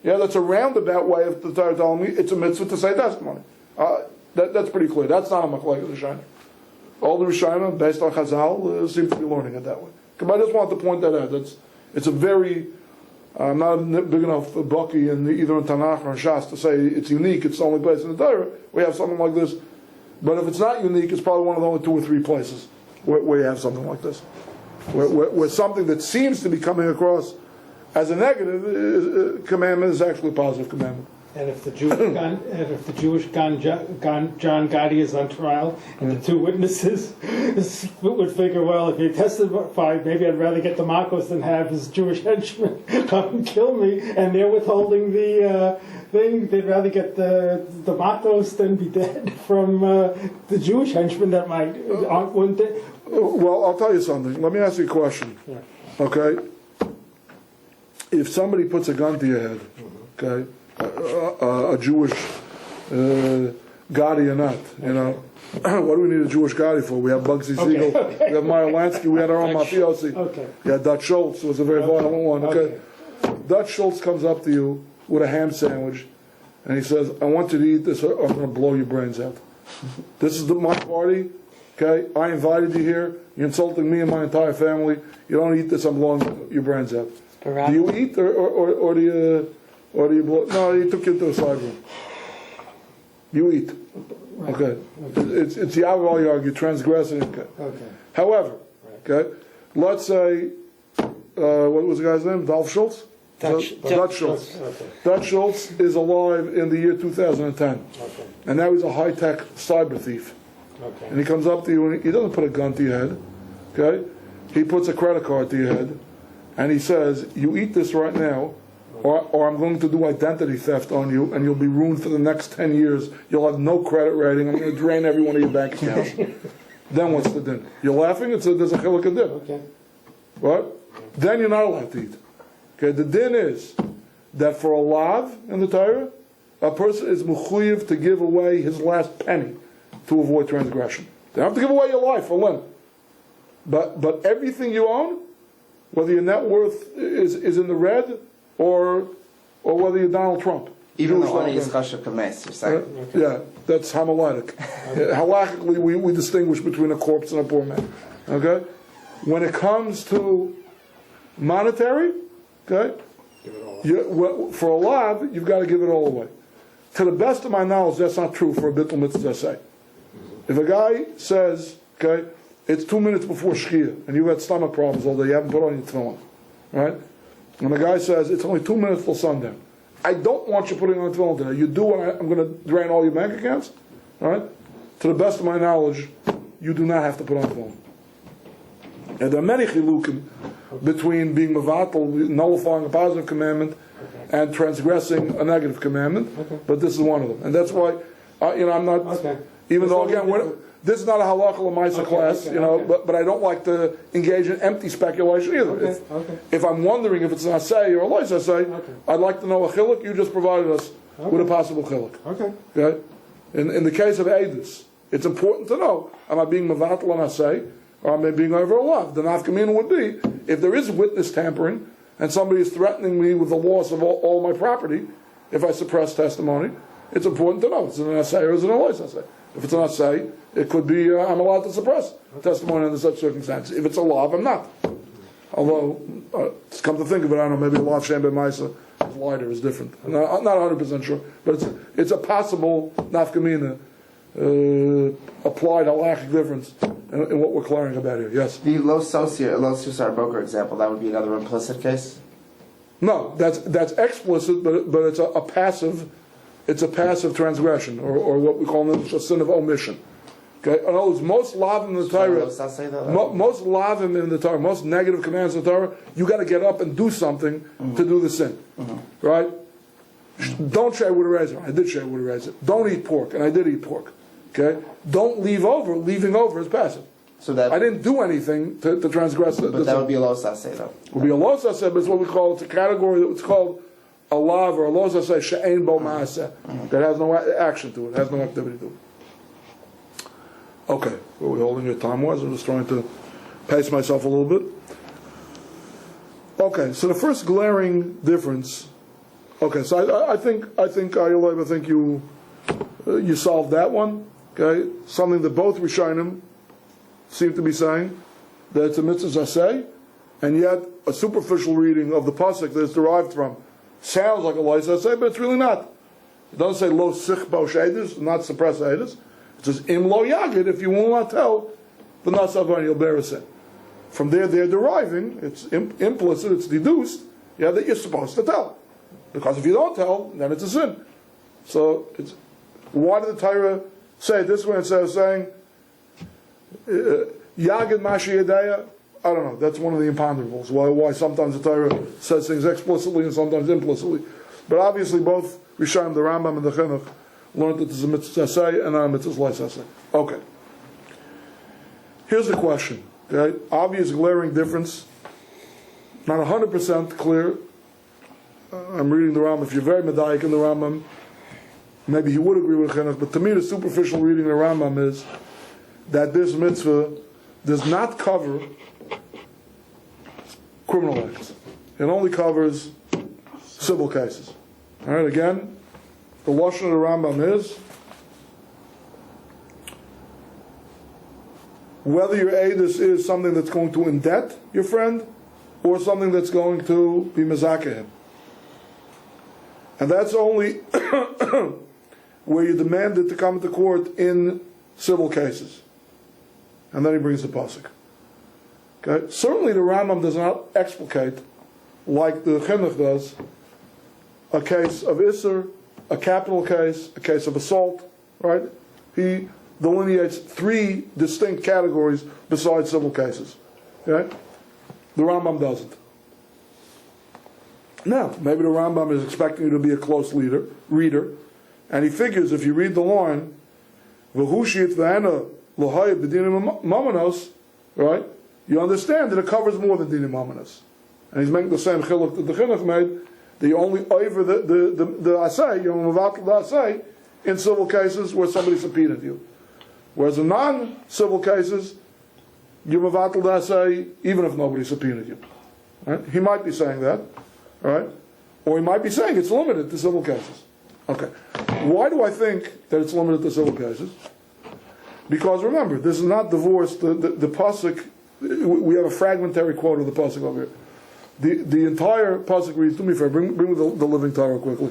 yeah, that's a roundabout way of the Torah telling me it's a mitzvah to say testimony. That's pretty clear. That's not a machlekes Rishonim. All the Rishonim, based on Chazal, seem to be learning it that way. But I just want to point that out. It's a very, I'm not big enough bucky in either in Tanakh or in Shas to say it's unique, it's the only place in the Torah we have something like this. But if it's not unique, it's probably one of the only 2 or 3 places where you have something like this. Where something that seems to be coming across as a negative commandment is actually a positive commandment. And if the Jewish John Gotti is on trial, and the 2 witnesses would figure, well, if he testified, maybe I'd rather get the Makos than have his Jewish henchmen come and kill me, and they're withholding the thing. They'd rather get the Makos than be dead from the Jewish henchmen that wouldn't they? Well, I'll tell you something. Let me ask you a question. Yeah. Okay? If somebody puts a gun to your head, okay, a Jewish Gotti or not, you know, what do we need a Jewish Gotti for? We have Bugsy Siegel, we have Meyer Lansky, we had our own mafiosi. Okay. Yeah, Dutch Schultz was a very violent one. Okay? Dutch Schultz comes up to you with a ham sandwich and he says, I want you to eat this or I'm going to blow your brains out. This is my party, okay? I invited you here. You're insulting me and my entire family. You don't eat this, I'm blowing your brains out. Do you eat or do you blow? No, he took you to a side room. You eat. Okay. It's Yahweh, transgressing. Okay. However, okay, let's say, what was the guy's name? Dutch Schultz? Dutch Schultz. Okay. Dutch Schultz is alive in the year 2010. Okay. And now he's a high-tech cyber thief. Okay. And he comes up to you and he doesn't put a gun to your head. Okay? He puts a credit card to your head. And he says, you eat this right now, or I'm going to do identity theft on you, and you'll be ruined for the next 10 years. You'll have no credit rating. I'm going to drain every one of your bank accounts. Then what's the din? You're laughing? There's a chiluk din. Okay. What? Then you're not allowed to eat. Okay, the din is that for a lav in the Torah, a person is mechuyev to give away his last penny to avoid transgression. They don't have to give away your life or limb. But everything you own, whether your net worth is in the red or whether you're Donald Trump. Even though money is chashuv kames, you're saying? Yeah, that's hamalaytic. Halachically, we distinguish between a corpse and a poor man. Okay? When it comes to monetary, okay, for a lav, you've got to give it all away. To the best of my knowledge, that's not true for a bittul mitzvah say. If a guy says, okay, it's 2 minutes before Shkia, and you've had stomach problems all day, you haven't put on your tefillin, right? And the guy says, it's only 2 minutes till sundown. I don't want you putting on tefillin today. You do, and I'm going to drain all your bank accounts, all right? To the best of my knowledge, you do not have to put on tefillin. And there are many chilukim between being mevatel, nullifying a positive commandment, and transgressing a negative commandment, but this is one of them. And that's why, I'm not, even though, again, this is not a halakha l'maisa class, but I don't like to engage in empty speculation either. If I'm wondering if it's an asay or a lois asay, I'd like to know a chiluk. You just provided us with a possible chiluk. Okay? In the case of Eidus, it's important to know, am I being mevatel an asay, or am I being over a lav? The nafkamina would be, if there is witness tampering, and somebody is threatening me with the loss of all my property, if I suppress testimony, it's important to know, is it an asay or is it a lois asay? If it's an asay, it could be, I'm allowed to suppress testimony under such circumstances. If it's a lav, I'm not. Although, come to think of it, I don't know, maybe a lav shem b'maisa lighter is different. I'm not 100% sure, but it's a possible nafkamina, applied halachic difference in what we're clearing about here. Yes? The lo susar broker example, that would be another implicit case? No, that's explicit, but it's a passive. It's a passive transgression, or what we call a sin of omission. Okay, in other words, most lavim in the Torah, most lavim in the Torah, most negative commands in the Torah, you got to get up and do something to do the sin, right? Don't shave with a razor. I did shave with a razor. Don't eat pork, and I did eat pork. Okay, don't leave over. Leaving over is passive. So that I didn't do anything to transgress it. But that would be a lo saseh, though. Would be a lo saseh, but it's what we call, it's a category that it's called a lav or a lo saseh she'ein bo ma'aseh, that has no action to it, has no activity to it. Okay, what are we holding your time was? I'm just trying to pace myself a little bit. Okay, so the first glaring difference. Okay, so I think you solved that one. Okay, something that both Rishonim seem to be saying, that it's a mitzvah aseh, and yet a superficial reading of the pasuk that it's derived from sounds like a lois aseh, but it's really not. It doesn't say lo sichbo shedus, not suppress edus. It says im lo yagid, if you will not tell, the nasavan you'll bear a sin. From there they're deriving, it's implicit, it's deduced, that you're supposed to tell. Because if you don't tell, then it's a sin. So why did the Torah say it this way instead of saying Yagid Mashi Yedaya? I don't know. That's one of the imponderables. Why sometimes the Torah says things explicitly and sometimes implicitly. But obviously both Rishonim, the Rambam and the Chinuch, learned that there's a mitzvah aseh and not a mitzvah lois aseh. Okay. Here's the question. Okay? Obvious glaring difference. Not 100% clear. I'm reading the Rambam. If you're very medayik in the Rambam, maybe he would agree with Chinuch, but to me the superficial reading of the Rambam is that this mitzvah does not cover criminal acts. It only covers civil cases. All right, again, the Lashon of the Rambam is whether your Eidus is something that's going to indebt your friend or something that's going to be mezakeh him. And that's only where you demand it to come to court in civil cases. And then he brings the pasuk. Okay? Certainly the Rambam does not explicate, like the Chinuch does, a case of Isser, a capital case, a case of assault, right? He delineates three distinct categories besides civil cases. Okay? The Rambam doesn't. Now, maybe the Rambam is expecting you to be a close reader, and he figures if you read the line, V'hushit v'ena l'haya b'dinim mamanos, right? You understand that it covers more than dinim mamanos. And he's making the same chiluk that the Chinuch made, that you only over the asay, you only mevatel the asay in civil cases where somebody subpoenaed you. Whereas in non-civil cases, you mevatel the asay even if nobody subpoenaed you. Right? He might be saying that, right? Or he might be saying it's limited to civil cases. Okay. Why do I think that it's limited to civil cases? Because remember, this is not divorced. The pasuk, we have a fragmentary quote of the pasuk over here. The entire pasuk reads, do me a favor, bring me the Living Torah quickly.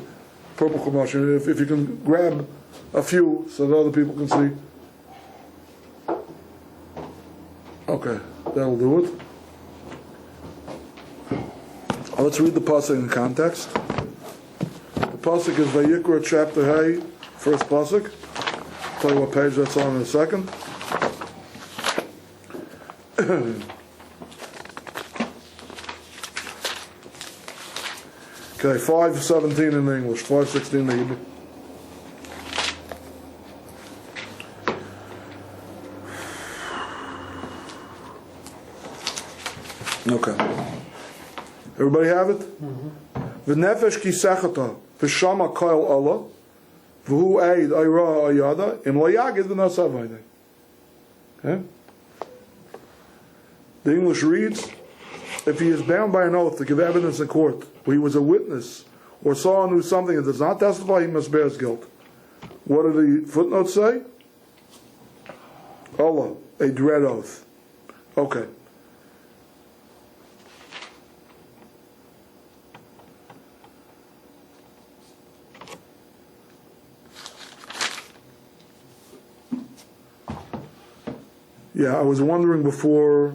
Purple Chumash, if you can grab a few so that other people can see. Okay, that'll do it. Let's read the pasuk in context. The pasuk is Vayikra chapter Hey, first pasuk. I'll tell you what page that's on in a second. Okay, 5:17 in English, 5:16 in Hebrew. Okay. Everybody have it? V'nefesh ki sechata v'shama koil Allah v'hu eid ayra ayada im lo yagid v'nasa v'ayday. Okay? The English reads, if he is bound by an oath to give evidence in court where he was a witness or saw or knew something and does not testify, he must bear his guilt. What do the footnotes say? Allah, a dread oath. Okay. Yeah, I was wondering before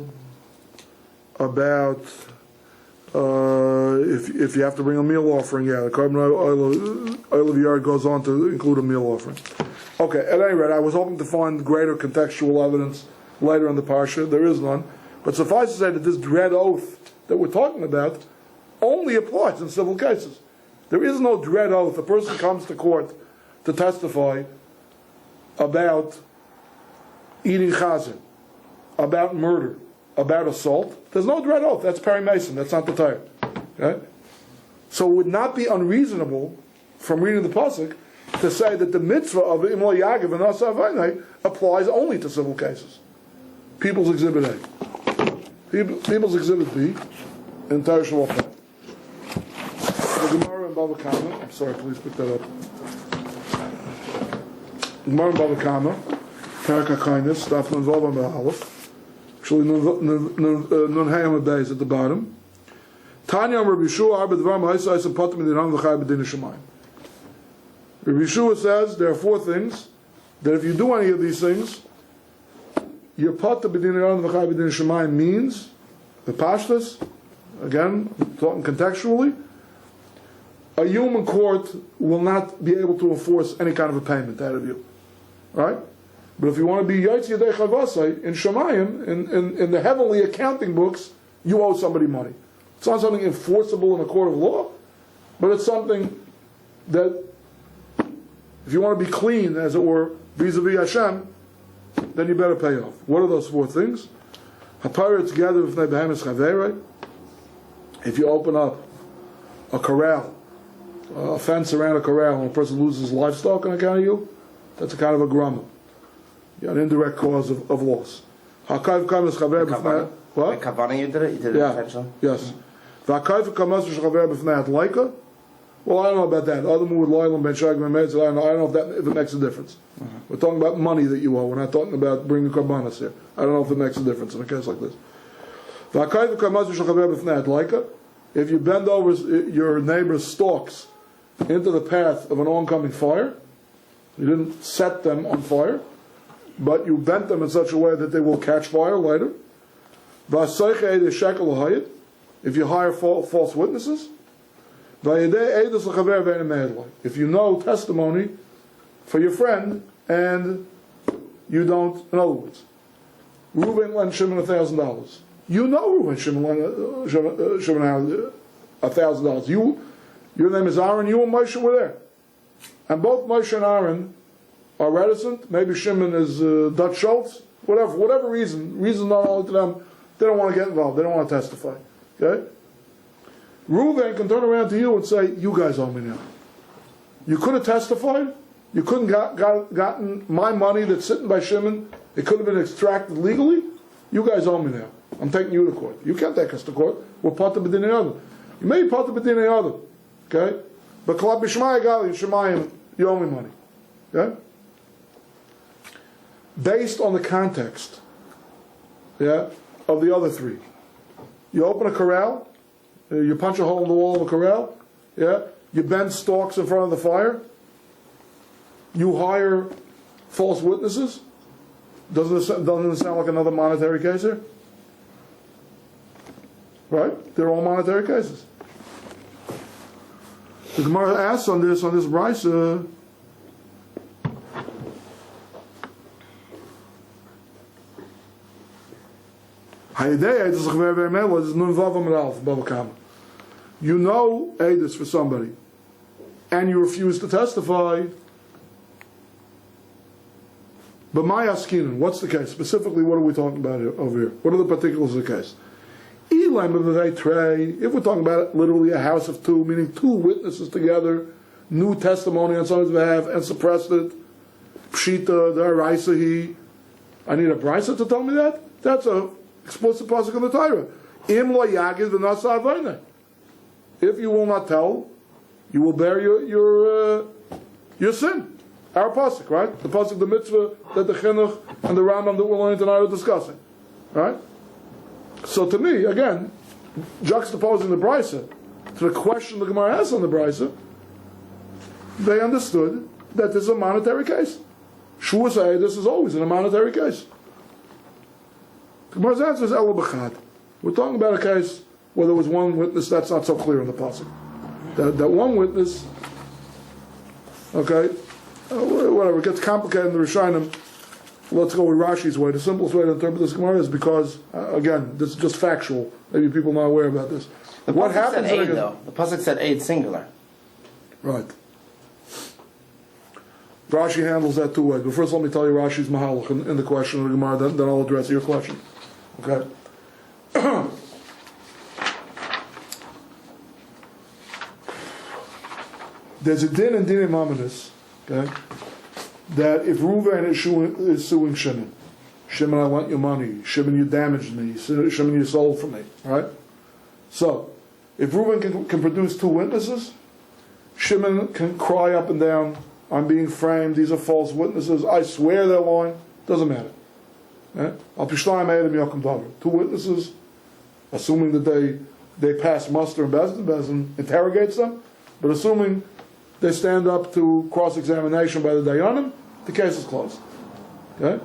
about if you have to bring a meal offering. Yeah, the carbon oil of yard goes on to include a meal offering. Okay, at any rate, I was hoping to find greater contextual evidence later in the parsha. There is none. But suffice to say that this dread oath that we're talking about only applies in civil cases. There is no dread oath. A person comes to court to testify about eating chazir, about murder, about assault. There's no dread oath. That's Perry Mason. That's not the Torah. Okay? So it would not be unreasonable from reading the pasuk to say that the mitzvah of Imla Yagiv and Asa Avaynai applies only to civil cases. People's Exhibit A. People's Exhibit B in Torah Shalom. The Gemara in Bava Kama. I'm sorry, please pick that up. Gemara in Bava Kama. Parak HaKainis. Daf Nun Vav Amar Aleph. Actually, Nun Hayam Beis at the bottom. Tanya Rabbi Yeshua Arba Dvarim Ha'isa Ha'isa Patim Midinam V'chai B'din Shemayim. Rabbi Yeshua says there are four things that if you do any of these things, your Patim Midinam V'chai B'din Shemayim means the pashtus. Again, talking contextually, a human court will not be able to enforce any kind of a payment out of you, right? But if you want to be Yotzi Yadei Chavasai in Shemayim, in the heavenly accounting books, you owe somebody money. It's not something enforceable in a court of law, but it's something that, if you want to be clean, as it were, vis-a-vis Hashem, then you better pay off. What are those four things? Hapara together with Nebehemes Chaverei. If you open up a corral, a fence around a corral, and a person loses livestock on account of you, that's a kind of a grumble. An indirect cause of loss. What? Like Kavana you did it? You did it intentionally? Yes. Well, I don't know about that. Other would loyal and ben shagim and meitzah. I don't know if it makes a difference. We're talking about money that you owe. We're not talking about bringing karbanos here. I don't know if it makes a difference in a case like this. If you bend over your neighbor's stalks into the path of an oncoming fire, you didn't set them on fire, but you bent them in such a way that they will catch fire later. If you hire false witnesses, if you know testimony for your friend and you don't, in other words, Reuben lent Shimon $1,000. You know Reuben Shimon lent Shimon $1,000. Your name is Aaron, you and Moshe were there. And both Moshe and Aaron are reticent. Maybe Shimon is Dutch Schwartz, whatever reason not only to them, they don't want to get involved, they don't want to testify. Okay? Reuven can turn around to you and say, you guys owe me now. You could have testified, you couldn't gotten my money that's sitting by Shimon, it could have been extracted legally, you guys owe me now. I'm taking you to court. You can't take us to court. We're part of B'dinei Adam. You may be part of B'dinei Adam. Okay? But Kalab B'Shmai Gali, Shemayim, you owe me money. Okay? Based on the context, of the other three. You open a corral, you punch a hole in the wall of a corral, you bend stalks in front of the fire, you hire false witnesses. Doesn't it sound like another monetary case here? Right? They're all monetary cases. The Gemara asks on this brisa, you know Edis for somebody, and you refuse to testify. But my askinan, what's the case? Specifically, what are we talking about over here? What are the particulars of the case? If we're talking about literally a house of two, meaning two witnesses together, new testimony on someone's behalf, and suppressed it, pshita, the haraisa, I need a brisa to tell me that? That's a explicit pasuk in the Torah. Im lo yagid v'nasa avayne. If you will not tell, you will bear your sin. Our pasuk, right? The pasuk, the mitzvah that the Chinuch and the Rambam that we're learning tonight are discussing, right? So to me, again, juxtaposing the brisa to the question the Gemara asked on the brisa, they understood that this is a monetary case. Shua say this is always in a monetary case. Gemara's answer is Ela B'chad. We're talking about a case where there was one witness. That's not so clear in the pasuk. That one witness, okay, whatever, it gets complicated in the Rishonim. Let's go with Rashi's way. The simplest way to interpret this Gemara is because, again, this is just factual. Maybe people are not aware about this. What happens said aid, though? The pasuk said aid singular. Right. Rashi handles that two ways. But first let me tell you Rashi's mahalach in the question of the Gemara, then I'll address your question. Okay? There's a din in Dinei Mamonis, okay, that if Reuven is suing Shimon, I want your money, Shimon, you damaged me, Shimon, you sold for me, right? So, if Reuven can produce two witnesses, Shimon can cry up and down, I'm being framed, these are false witnesses, I swear they're lying, doesn't matter. Two witnesses, assuming that they pass muster and Bezdin interrogates them, but assuming they stand up to cross-examination by the Dayanim, the case is closed. Okay?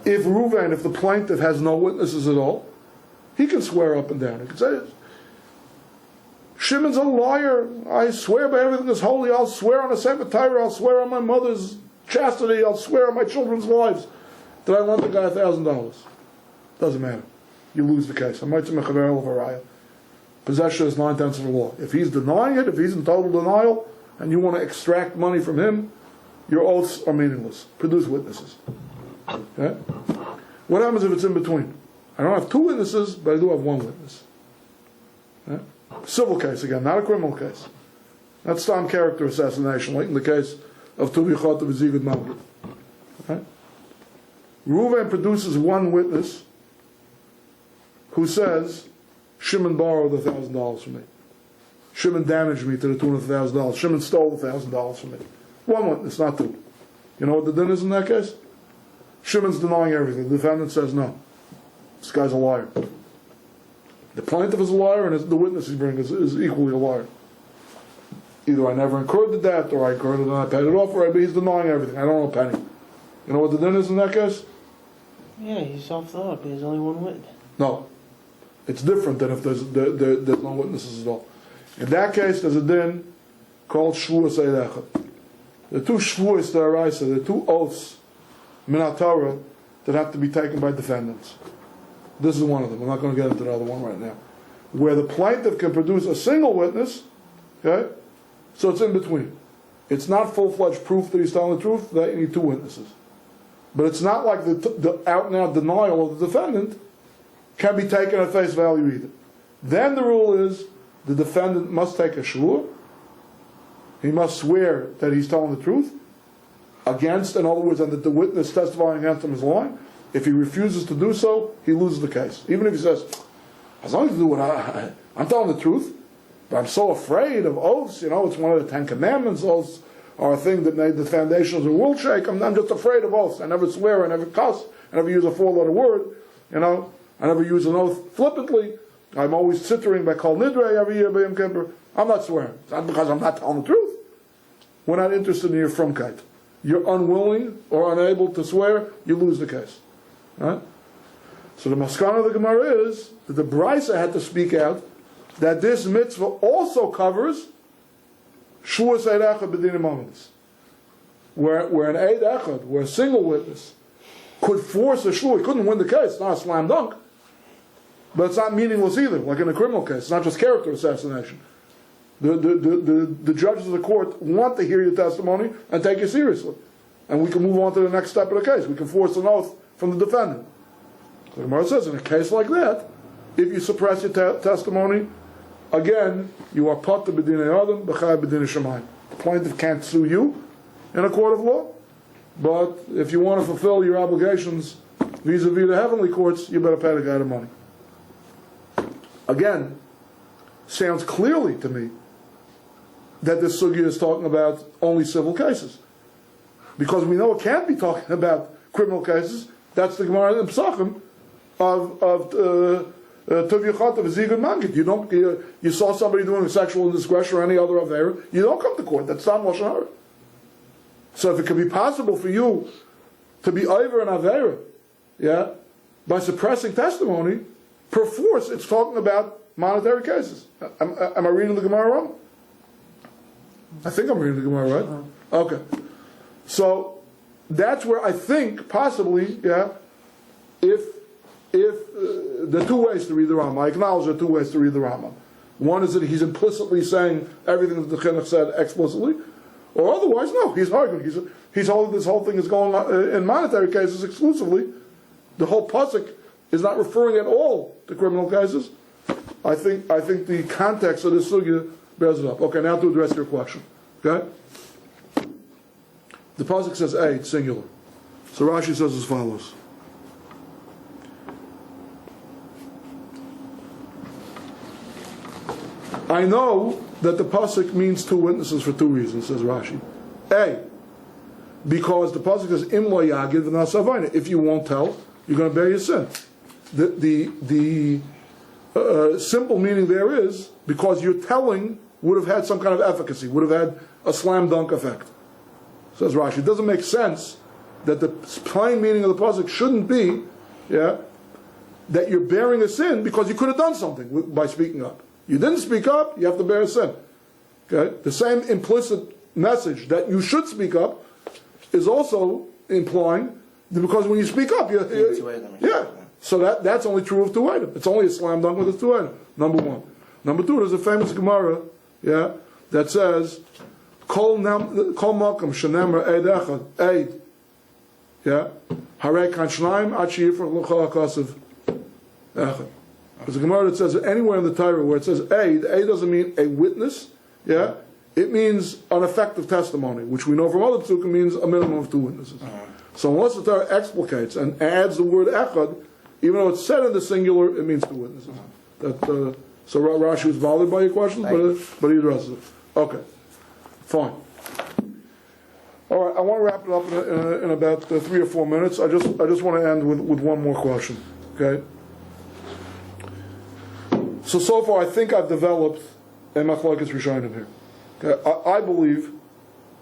If the plaintiff has no witnesses at all, he can swear up and down. He can say, Shimon's a liar, I swear by everything that's holy, I'll swear on a Sefer Torah, I'll swear on my mother's chastity, I'll swear on my children's lives that I lent the guy $1,000. Doesn't matter. You lose the case. Possession is 9/10 of the law. If he's denying it, if he's in total denial, and you want to extract money from him, your oaths are meaningless. Produce witnesses. Okay? What happens if it's in between? I don't have two witnesses, but I do have one witness. Okay? Civil case again, not a criminal case. That's stam character assassination, like in the case of Tu B'chot of Zivid Magid. Okay? Reuven produces one witness who says, Shimon borrowed $1,000 from me. Shimon damaged me to the tune of $1,000. Shimon stole $1,000 from me. One witness, not two. You know what the din is in that case? Shimon's denying everything. The defendant says no. This guy's a liar. The plaintiff is a liar, and the witness he's bringing is equally a liar. Either I never incurred the debt, or I incurred it and I paid it off, or he's denying everything. I don't know a penny. You know what the din is in that case? Yeah, he's off the hook. There's only one witness. No. It's different than if there's no witnesses at all. In that case, there's a din called Shvuas Eidechad. The two Shvuas D'Oraisa, the two oaths, Minat Torah, that have to be taken by defendants. This is one of them. We're not going to get into the other one right now. Where the plaintiff can produce a single witness, okay? So it's in between. It's not full-fledged proof that he's telling the truth, that you need two witnesses. But it's not like the out-and-out denial of the defendant can be taken at face value either. Then the rule is the defendant must take a shvur. He must swear that he's telling the truth against, in other words, and that the witness testifying against him is lying. If he refuses to do so, he loses the case. Even if he says, as long as you do what I'm telling the truth, but I'm so afraid of oaths, it's one of the 10 Commandments, oaths are a thing that made the foundations of the world shake. I'm just afraid of oaths. I never swear, I never cuss, I never use a 4-letter word, I never use an oath flippantly. I'm always sittering by Kol Nidre every year by Yom Kippur. I'm not swearing. It's not because I'm not telling the truth. We're not interested in your frumkeit. You're unwilling or unable to swear, you lose the case. Right? So the maskana of the Gemara is that the Brisa had to speak out that this mitzvah also covers Shvuas Eid Echad B'dinim Amadis. Where an Eid Echad, where a single witness could force a shvur, he couldn't win the case, it's not a slam dunk. But it's not meaningless either, like in a criminal case. It's not just character assassination. The judges of the court want to hear your testimony and take you seriously. And we can move on to the next step of the case. We can force an oath from the defendant. The Gemara says, in a case like that, if you suppress your testimony, again, you are pat to b'dinei adam, b'chai b'dinei shamayim. The plaintiff can't sue you in a court of law, but if you want to fulfill your obligations vis-a-vis the heavenly courts, you better pay the guy the money. Again, sounds clearly to me that this sugya is talking about only civil cases. Because we know it can't be talking about criminal cases. That's the Gemara in Pesachim of Tuv Yachat of Zigud Mangit. You saw somebody doing a sexual indiscretion or any other avera, you don't come to court. That's not Lashon Hara. So if it can be possible for you to be over an avera, by suppressing testimony, per force, it's talking about monetary cases. Am I reading the Gemara wrong? I think I'm reading the Gemara right. Okay. So that's where I think possibly, if there are two ways to read the Rambam. I acknowledge there are two ways to read the Rambam. One is that he's implicitly saying everything that the Chinuch said explicitly, or otherwise, no, he's arguing. He's holding this whole thing is going on in monetary cases exclusively. The whole pasuk is not referring at all to criminal cases. I think the context of this sugya bears it up. Okay, now to address your question. Okay? The pasuk says A, it's singular. So Rashi says as follows. I know that the pasuk means two witnesses for two reasons, says Rashi. A, because the pasuk says Im lo yagid v'nasavayna. If you won't tell, you're going to bear your sin. The simple meaning there is because your telling would have had some kind of efficacy, would have had a slam dunk effect. Says Rashi. It doesn't make sense that the plain meaning of the pasuk shouldn't be, that you're bearing a sin because you could have done something by speaking up. You didn't speak up, you have to bear a sin. Okay? The same implicit message that you should speak up is also implying that because when you speak up, so that's only true of two items. It's only a slam dunk with a two item. Number one. Number two, there's a famous Gemara, that says, Kol makam shenemar eid echad, eid, harei kan shnaim ad sheyifrach l'chol hakasav echad. There's a Gemara that says anywhere in the Torah where it says eid doesn't mean a witness, it means an effective testimony, which we know from other psukim means a minimum of two witnesses. So unless the Torah explicates and adds the word echad, even though it's said in the singular, it means two witnesses. That So Rashi was bothered by your questions, but he addresses it. Okay, fine. All right, I want to wrap it up in about 3 or 4 minutes. I just want to end with one more question. Okay. So far, I think I've developed a machlokes rishonim here. Okay? I believe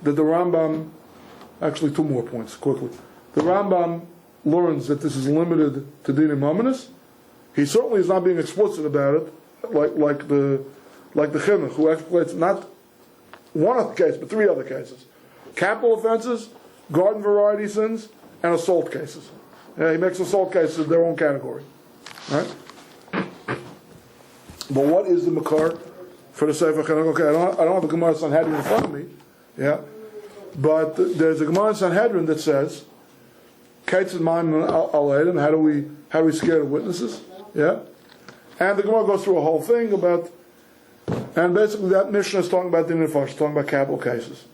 that the Rambam, actually 2 more points quickly. The Rambam learns that this is limited to dinim ominous. He certainly is not being explicit about it, like the Chinuch, who explains not one other case, but 3 other cases: capital offenses, garden variety sins, and assault cases. He makes assault cases their own category, right? But what is the makar for the Sefer Chinuch? Okay, I don't have a Gemara Sanhedrin in front of me, yeah, but there's a Gemara Sanhedrin that says, "Keitzad ma'im al edim." How do we scare the witnesses? Yeah, and the Gemara goes through a whole thing about, and basically that Mishnah is talking about the nefesh, talking about capital cases,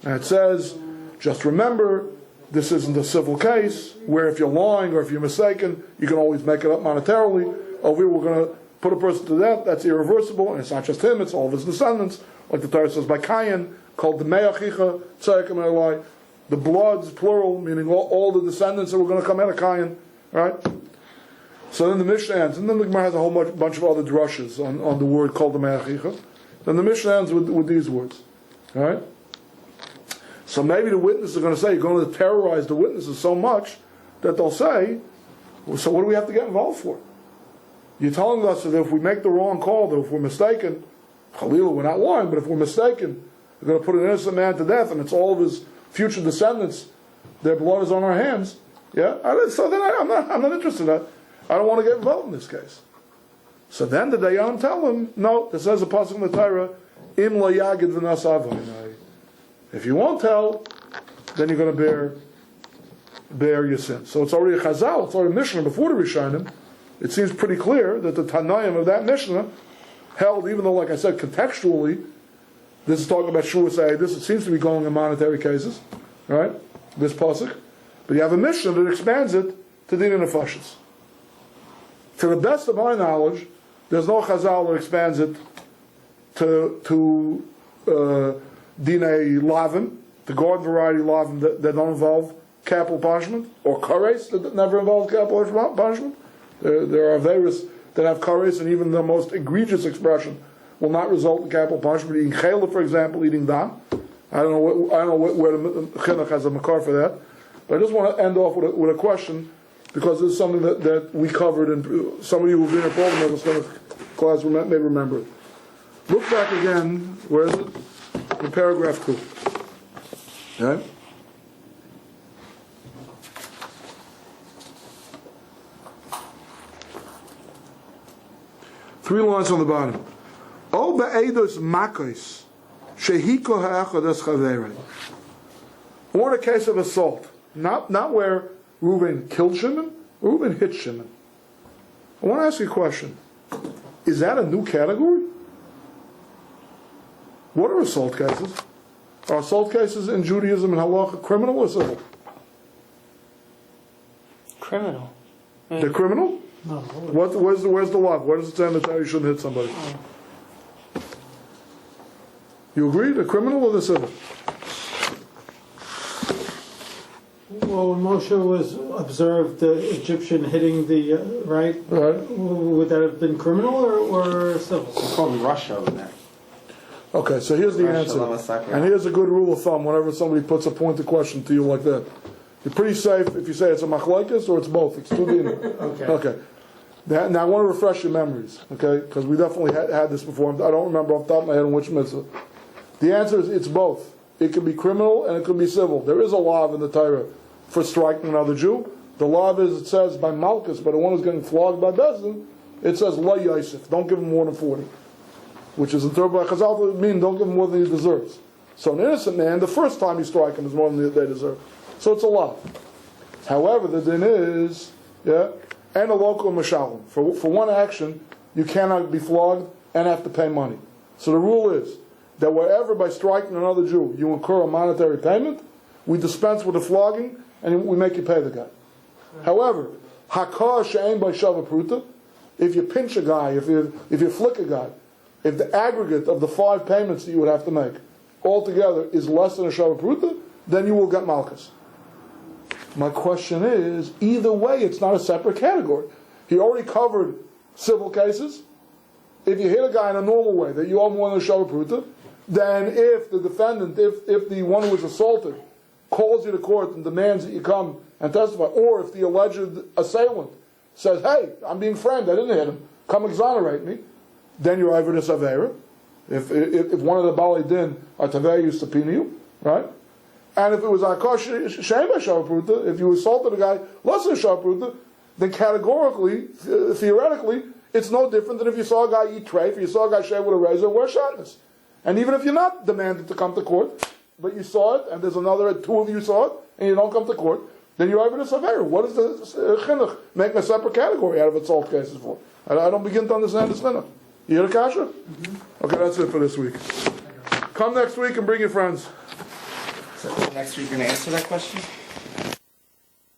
and it says, just remember, this isn't a civil case where if you're lying or if you're mistaken, you can always make it up monetarily. Over here, we're going to put a person to death. That's irreversible, and it's not just him; it's all of his descendants, like the Torah says by Cain, called the me'achicha tzeikim elai. The bloods, plural, meaning all the descendants that were going to come out of Cain, right? So then the Mishnah ends, and then the Gemara has a whole bunch of other drushes on the word called the me'achicha. Then the Mishnah ends with these words, all right? So maybe the witnesses are going to say, you're going to terrorize the witnesses so much that they'll say, well, so what do we have to get involved for? You're telling us that if we make the wrong call, that if we're mistaken, Khalil, we're not lying, but if we're mistaken, we're going to put an innocent man to death, and it's all of his future descendants, their blood is on our hands. Yeah? So then I'm not interested in that. I don't want to get involved in this case. So then the Dayan tell him, no, it says a pasuk in the Torah, Im lo yagid v'nas avon. If you won't tell, then you're going to bear your sin. So it's already a chazal, it's already a Mishnah before the Rishonim. It seems pretty clear that the Tanaim of that Mishnah held, even though, like I said, contextually, this is talking about Shua This it seems to be going in monetary cases, right? This pasuk. But you have a Mishnah that expands it to Din Nefashis. To the best of my knowledge, there's no chazal that expands it to Dinei Lavim, the garden variety Lavim that don't involve capital punishment, or kares that never involve capital punishment. There are various that have kares, and even the most egregious expression will not result in capital punishment. Eating chayla, for example, eating dam. I don't know where the Chinuch has a makar for that. But I just want to end off with a question, because this is something that we covered, and some of you who've been in a program of this class may remember it. Look back again, where is it? In paragraph 2. Okay? Three lines on the bottom. O be'edos makos shehiko ha'echad es chaverei. Or in a case of assault, not where Reuben killed Shimon, Reuben hit Shimon. I want to ask you a question. Is that a new category? What are assault cases? Are assault cases in Judaism and Halacha criminal or civil? Criminal. They're criminal? No. Where's the law? Where does it say in the Torah you shouldn't hit somebody? You agree? They're criminal or they're civil? Well, when Moshe was observed the Egyptian hitting the right, would that have been criminal or civil? It's called Russia over there. Okay, so here's the answer. And here's a good rule of thumb whenever somebody puts a pointed question to you like that. You're pretty safe if you say it's a machlokes or it's both. It's two dinim. Okay. Now I want to refresh your memories, okay? Because we definitely had this before. I don't remember off the top of my head in which mitzvah. The answer is it's both. It could be criminal and it could be civil. There is a law in the Torah for striking another Jew. The law is, it says by Malchus, by the one who's getting flogged by Bezdin, it says La Yosef, don't give him more than 40. Which is interpreted by Chazal to mean don't give him more than he deserves. So an innocent man, the first time you strike him is more than they deserve. So it's a law. However, the din is, and a local mashalim. For one action, you cannot be flogged and have to pay money. So the rule is that wherever by striking another Jew you incur a monetary payment, we dispense with the flogging and we make you pay the guy. However, hakar she'ein by shava pruta, if you pinch a guy, if you flick a guy, if the aggregate of the 5 payments that you would have to make altogether is less than a Shava Pruta, then you will get Malchus. My question is, either way, it's not a separate category. He already covered civil cases. If you hit a guy in a normal way that you owe more than a Shava Pruta, then if the defendant, if the one who was assaulted calls you to court and demands that you come and testify, or if the alleged assailant says, hey, I'm being framed, I didn't hit him, come exonerate me, then you're over to Savera. If one of the Bali Din or Tavera used to subpoena you, right? And if it was Akash Shema Shavapruta, if you assaulted a guy less than Shavapruta, then categorically, theoretically, it's no different than if you saw a guy eat treif, if you saw a guy shave with a razor, wear shotness. And even if you're not demanded to come to court, but you saw it, and there's another 2 of you saw it, and you don't come to court, then you're over to Savera. What is the Chinuch making a separate category out of assault cases for? I don't begin to understand this Chinuch. You hear the kasha? Mm-hmm. Okay, that's it for this week. Come next week and bring your friends. So next week, you're going to answer that question?